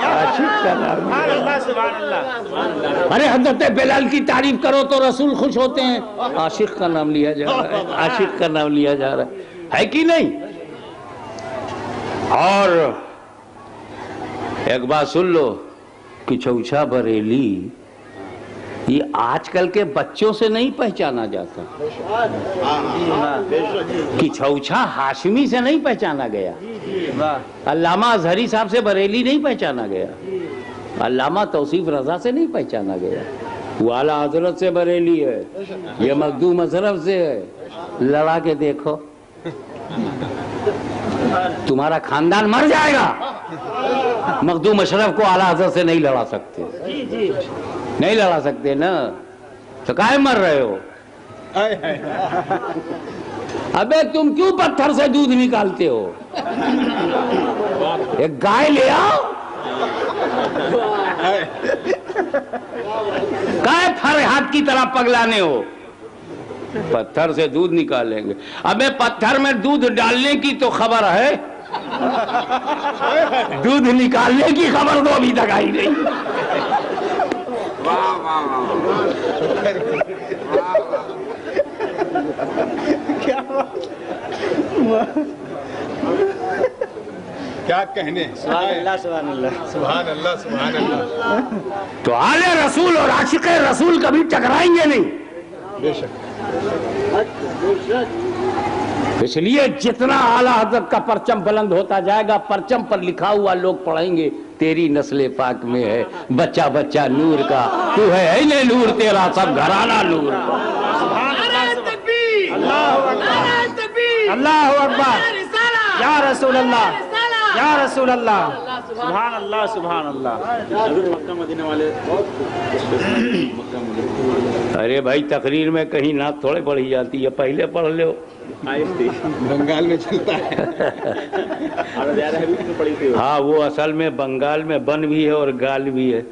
आशिक का नाम। अरे हजरत बिलाल की तारीफ करो तो रसूल खुश होते हैं, आशिक का नाम लिया जा रहा है, आशिक का नाम लिया जा रहा है कि नहीं? और एक बात सुन लो कि चौछा बरेली ये आजकल के बच्चों से नहीं पहचाना जाता, कि चौछा हाशमी से नहीं पहचाना गया, अल्लामा अजहरी साहब से बरेली नहीं पहचाना गया, अल्लामा तौसीफ रजा से नहीं पहचाना गया, वो आला हजरत से बरेली है, ये मखदूम अशरफ से है। लड़ा के देखो, तुम्हारा खानदान मर जाएगा। मखदूम अशरफ को आला हजरत से नहीं लड़ा सकते, नहीं लड़ा सकते ना, तो काहे मर रहे हो? अबे तुम क्यों पत्थर से दूध निकालते हो? एक गाय ले आओ। काय फरहाद की तरह पगलाने हो? पत्थर से दूध निकालेंगे? अबे पत्थर में दूध डालने की तो खबर है, दूध निकालने की खबर तो अभी तक आई नहीं। क्या कहने। सुभान अल्लाह सुभान अल्लाह सुभान अल्लाह सुभान अल्लाह। तो आले रसूल और आशिक़े रसूल कभी टकराएंगे नहीं। बेशक। इसलिए जितना आला हज़रत का परचम बुलंद होता जाएगा, परचम पर लिखा हुआ लोग पढ़ेंगे तेरी नस्ले पाक में है बच्चा बच्चा नूर का, तू है ही नहीं नूर, तेरा सब घराना नूर। अल्लाहु अकबर या रसूल अल्लाह या रसूल अल्लाह। सुभान अल्लाह सुभान अल्लाह। मक्का मदीना वाले अरे भाई तकरीर में कहीं नात थोड़े पढ़ी जाती है, पहले पढ़ लो। बंगाल में चलता है। हाँ वो असल में बंगाल में बन भी है और गाल भी है।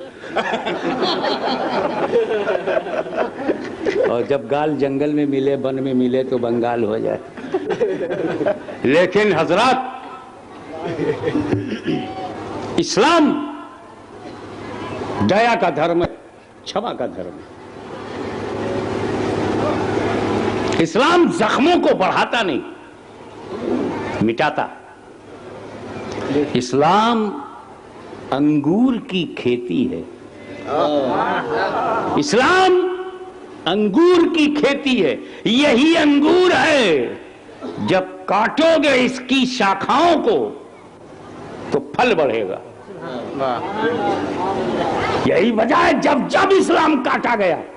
और जब गाल जंगल में मिले बन में मिले तो बंगाल हो जाए। लेकिन हजरत इस्लाम दया का धर्म है, क्षमा का धर्म है। इस्लाम जख्मों को बढ़ाता नहीं, मिटाता। इस्लाम अंगूर की खेती है। इस्लाम अंगूर की खेती है। यही अंगूर है, जब काटोगे इसकी शाखाओं को तो फल बढ़ेगा। यही वजह है जब जब इस्लाम काटा गया है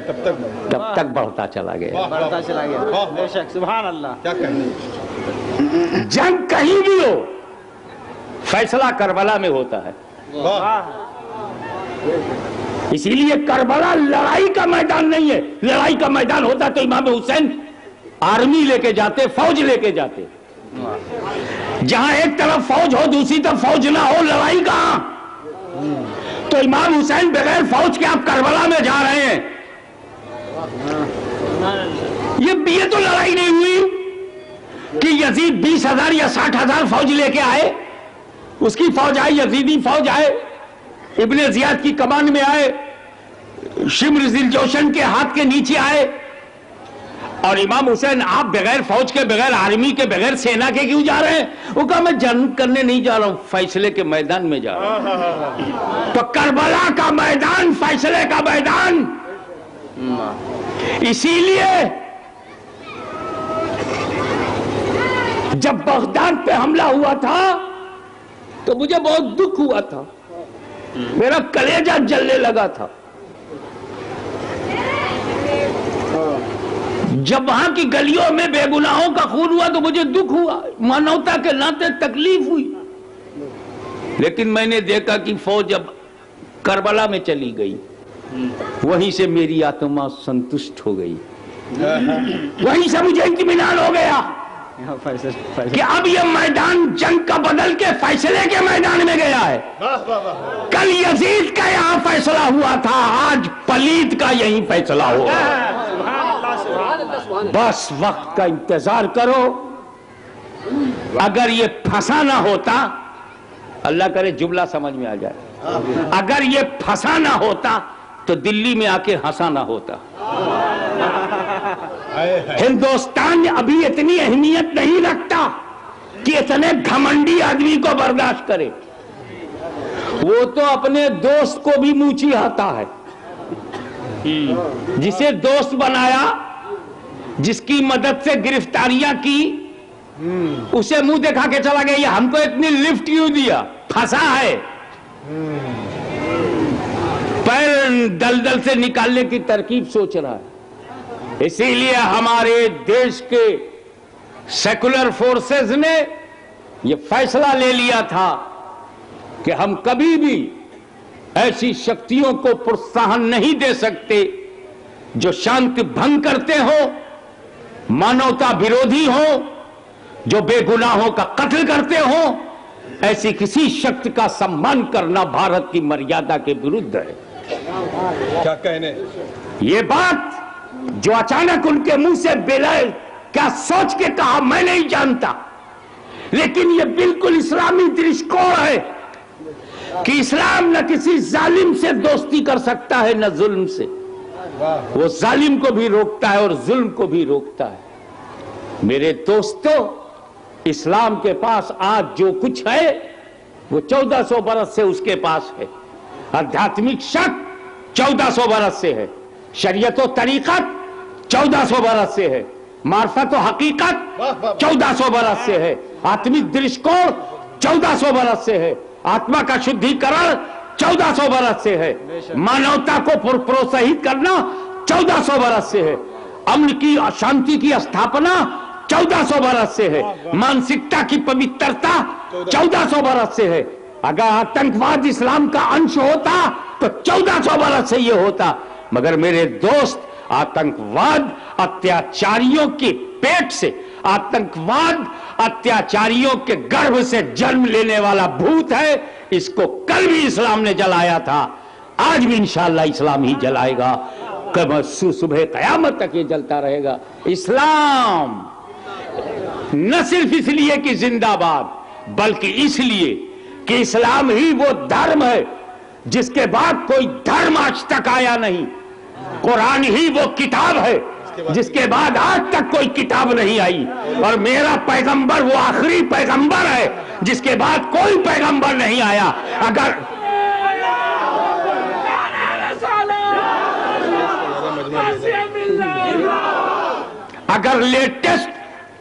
तब तक बढ़ता चला गया, बढ़ता चला गया। बेशक सुभान अल्लाह। क्या कहने। जंग कहीं भी हो, फैसला करबला में होता है। इसीलिए करबला लड़ाई का मैदान नहीं है। लड़ाई का मैदान होता तो इमाम हुसैन आर्मी लेके जाते, फौज लेके जाते। जहां एक तरफ फौज हो दूसरी तरफ फौज ना हो, लड़ाई कहां? तो इमाम हुसैन बगैर फौज के आप करबला में जा रहे हैं। ये तो लड़ाई नहीं हुई कि यजीद 20,000 या 60,000 फौज लेके आए, उसकी फौज आई, यजीदी फौज आए, इब्ने जियाद की कमान में आए, शिम्र जिल जोशन के हाथ के नीचे आए। और इमाम हुसैन आप बगैर फौज के, बगैर आर्मी के, बगैर सेना के क्यों जा रहे हैं? वो कहा मैं जंग करने नहीं जा रहा हूं, फैसले के मैदान में जा रहा हूं। तो करबला का मैदान फैसले का मैदान। इसीलिए जब बगदाद पे हमला हुआ था तो मुझे बहुत दुख हुआ था, मेरा कलेजा जलने लगा था। जब वहां की गलियों में बेगुनाहों का खून हुआ तो मुझे दुख हुआ, मानवता के नाते तकलीफ हुई। लेकिन मैंने देखा कि फौज अब करबला में चली गई, वहीं से मेरी आत्मा संतुष्ट हो गई, वहीं से मुझे इत्मीनान हो गया कि अब यह मैदान जंग का बदल के फैसले के मैदान में गया है। कल यजीद का यहां फैसला हुआ था, आज पलीद का यही फैसला होगा। बस वक्त का इंतजार करो। अगर ये फंसा ना होता, अल्लाह करे जुमला समझ में आ जाए, अगर ये फंसा ना होता तो दिल्ली में आके हंसा ना होता। हिंदुस्तान अभी इतनी अहमियत नहीं रखता कि इतने घमंडी आदमी को बर्दाश्त करे। वो तो अपने दोस्त को भी मुंह चिढ़ाता है, जिसे दोस्त बनाया, जिसकी मदद से गिरफ्तारियां की, उसे मुंह दिखा के चला गया, ये हमको इतनी लिफ्ट क्यों दिया? फंसा है, पैर दलदल से निकालने की तरकीब सोच रहा है। इसीलिए हमारे देश के सेकुलर फोर्सेस ने यह फैसला ले लिया था कि हम कभी भी ऐसी शक्तियों को प्रोत्साहन नहीं दे सकते जो शांति भंग करते हो मानवता विरोधी हो, जो बेगुनाहों का कत्ल करते हो, ऐसी किसी शक्ति का सम्मान करना भारत की मर्यादा के विरुद्ध है। क्या कहने? ये बात जो अचानक उनके मुंह से बेलाए, क्या सोच के कहा मैं नहीं जानता, लेकिन ये बिल्कुल इस्लामी दृष्टिकोण है कि इस्लाम न किसी जालिम से दोस्ती कर सकता है न जुल्म से। वो जालिम को भी रोकता है और जुल्म को भी रोकता है। मेरे दोस्तों, इस्लाम के पास आज जो कुछ है वो 1400 बरस से उसके पास है। आध्यात्मिक शक 1400 बरस से है, शरीयत और तरीकत 1400 बरस से है, मार्फत और हकीकत 1400 बरस से है, आत्मिक दृष्टिकोण 1400 बरस से है, आत्मा का शुद्धिकरण 1400 बरस से है, मानवता को प्रोत्साहित करना 1400 बरस से है, अमन की शांति की स्थापना 1400 बरस से है, मानसिकता की पवित्रता 1400 बरस से है। अगर आतंकवाद इस्लाम का अंश होता तो 1400 बरस से यह होता। मगर मेरे दोस्त, आतंकवाद अत्याचारियों के पेट से, आतंकवाद अत्याचारियों के गर्भ से जन्म लेने वाला भूत है। इसको कल भी इस्लाम ने जलाया था, आज भी इंशाअल्लाह इस्लाम ही जलाएगा, कब सुबह कयामत तक ये जलता रहेगा। इस्लाम न सिर्फ इसलिए कि जिंदाबाद, बल्कि इसलिए कि इस्लाम ही वो धर्म है जिसके बाद कोई धर्म आज तक आया नहीं। कुरान ही वो किताब है जिसके बाद आज तक कोई किताब नहीं आई, और मेरा पैगंबर वो आखिरी पैगंबर है जिसके बाद कोई पैगंबर नहीं आया। अगर लेटेस्ट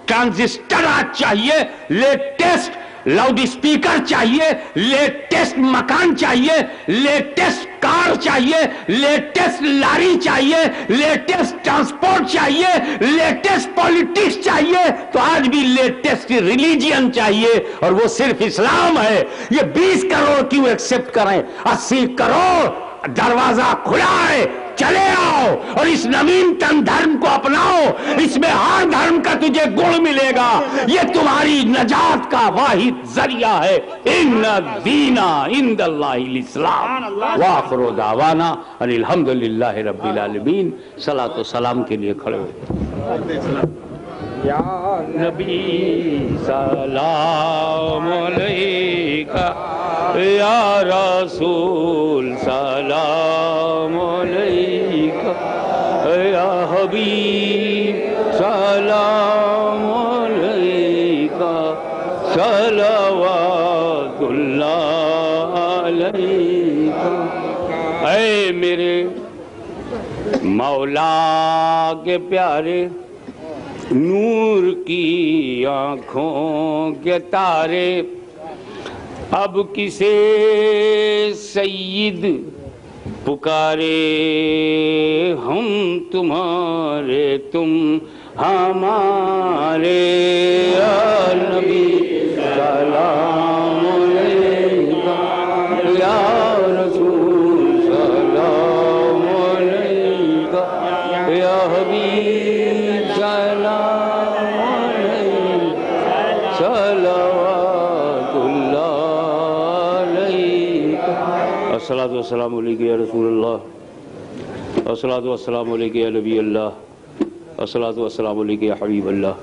ट्रांजिस्टर आज चाहिए, लेटेस्ट लाउड स्पीकर चाहिए, लेटेस्ट मकान चाहिए, लेटेस्ट कार चाहिए, लेटेस्ट लारी चाहिए, लेटेस्ट ट्रांसपोर्ट चाहिए, लेटेस्ट पॉलिटिक्स चाहिए, तो आज भी लेटेस्ट रिलीजियन चाहिए, और वो सिर्फ इस्लाम है। ये 20 करोड़ क्यों एक्सेप्ट करें? 80 करोड़ दरवाजा खुला है, चले आओ और इस नवीनतम धर्म को अपनाओ। इसमें हर धर्म का तुझे गुण मिलेगा। ये तुम्हारी नजात का वाहिद जरिया है। इन्ना दीना इंदल्लाहिल इस्लाम व आखिरु दावाना अनिल हम्दुलिल्लाहि रब्बिल आलमीन। सलातो सलाम के लिए खड़े हो। या नबी सलाम अलैका, या रसूल सलाम अलैका, या हबीब सलाम अलैका, सलवातुल्लाह अलैका। ऐ मेरे मौला के प्यारे, नूर की आंखों के तारे, अब किसे सैयद पुकारे, हम तुम्हारे तुम हमारे। या नबी सलाम अलैका, या रसूल सलाम अलैका, या हबीब सलाम अलैका, सलवातुल्लाह अलैका। अस्सलातु वस्सलामु अलैका या रसूलल्लाह, अस्सलातु वस्सलामु अलैका या नबी अल्लाह, अस्सलातु वस्सलामु अलैका या हबीब अल्लाह,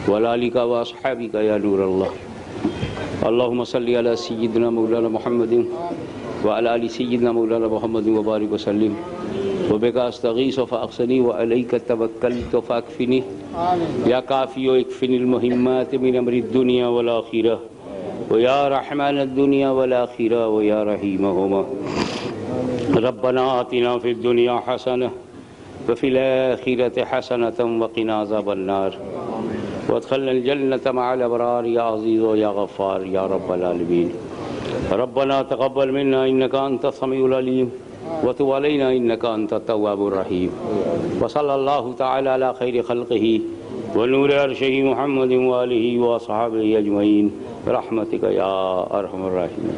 वअला आलिका व अस्हाबिका या नूर अल्लाह। अल्लाहुम्मा सल्लि अला सय्यिदिना मौलाना मुहम्मदिन व अला आलि सय्यिदिना मौलाना मुहम्मदिन व बारिक व सल्लिम। व बिका अस्तगीसु फअक्सिनी व अलैका तवक्कलतु फअक्फिनी, या काफियो इक्फिनिल मुहिम्मात मिन अमरि दुनिया वल आखिरह, व या रहमान दुनिया वल आखिरह, व या रहीमहुमा। रब्बना आतिना फिद दुनिया हसनह व फिल आखिरति हसनतम व क़िना अज़ाबन्नार, वअदखिलनल जन्नत मअल अबरार, या अज़ीज़ व या गफ़्फ़ार या रब्बल आलमीन। रब्बना तक़ब्बल मिन्ना इन्नका अंतस समीउल अलीम व तुब अलैना इन्नका अंतत तव्वाबुर रहीम। व सल्लल्लाहु तआला अला खैरि खल्क़िही व नूरि अर्शिही मुहम्मदिन व आलिही व अस्हाबिही अजमईन रहमतिका या अरहमर राहिमीन।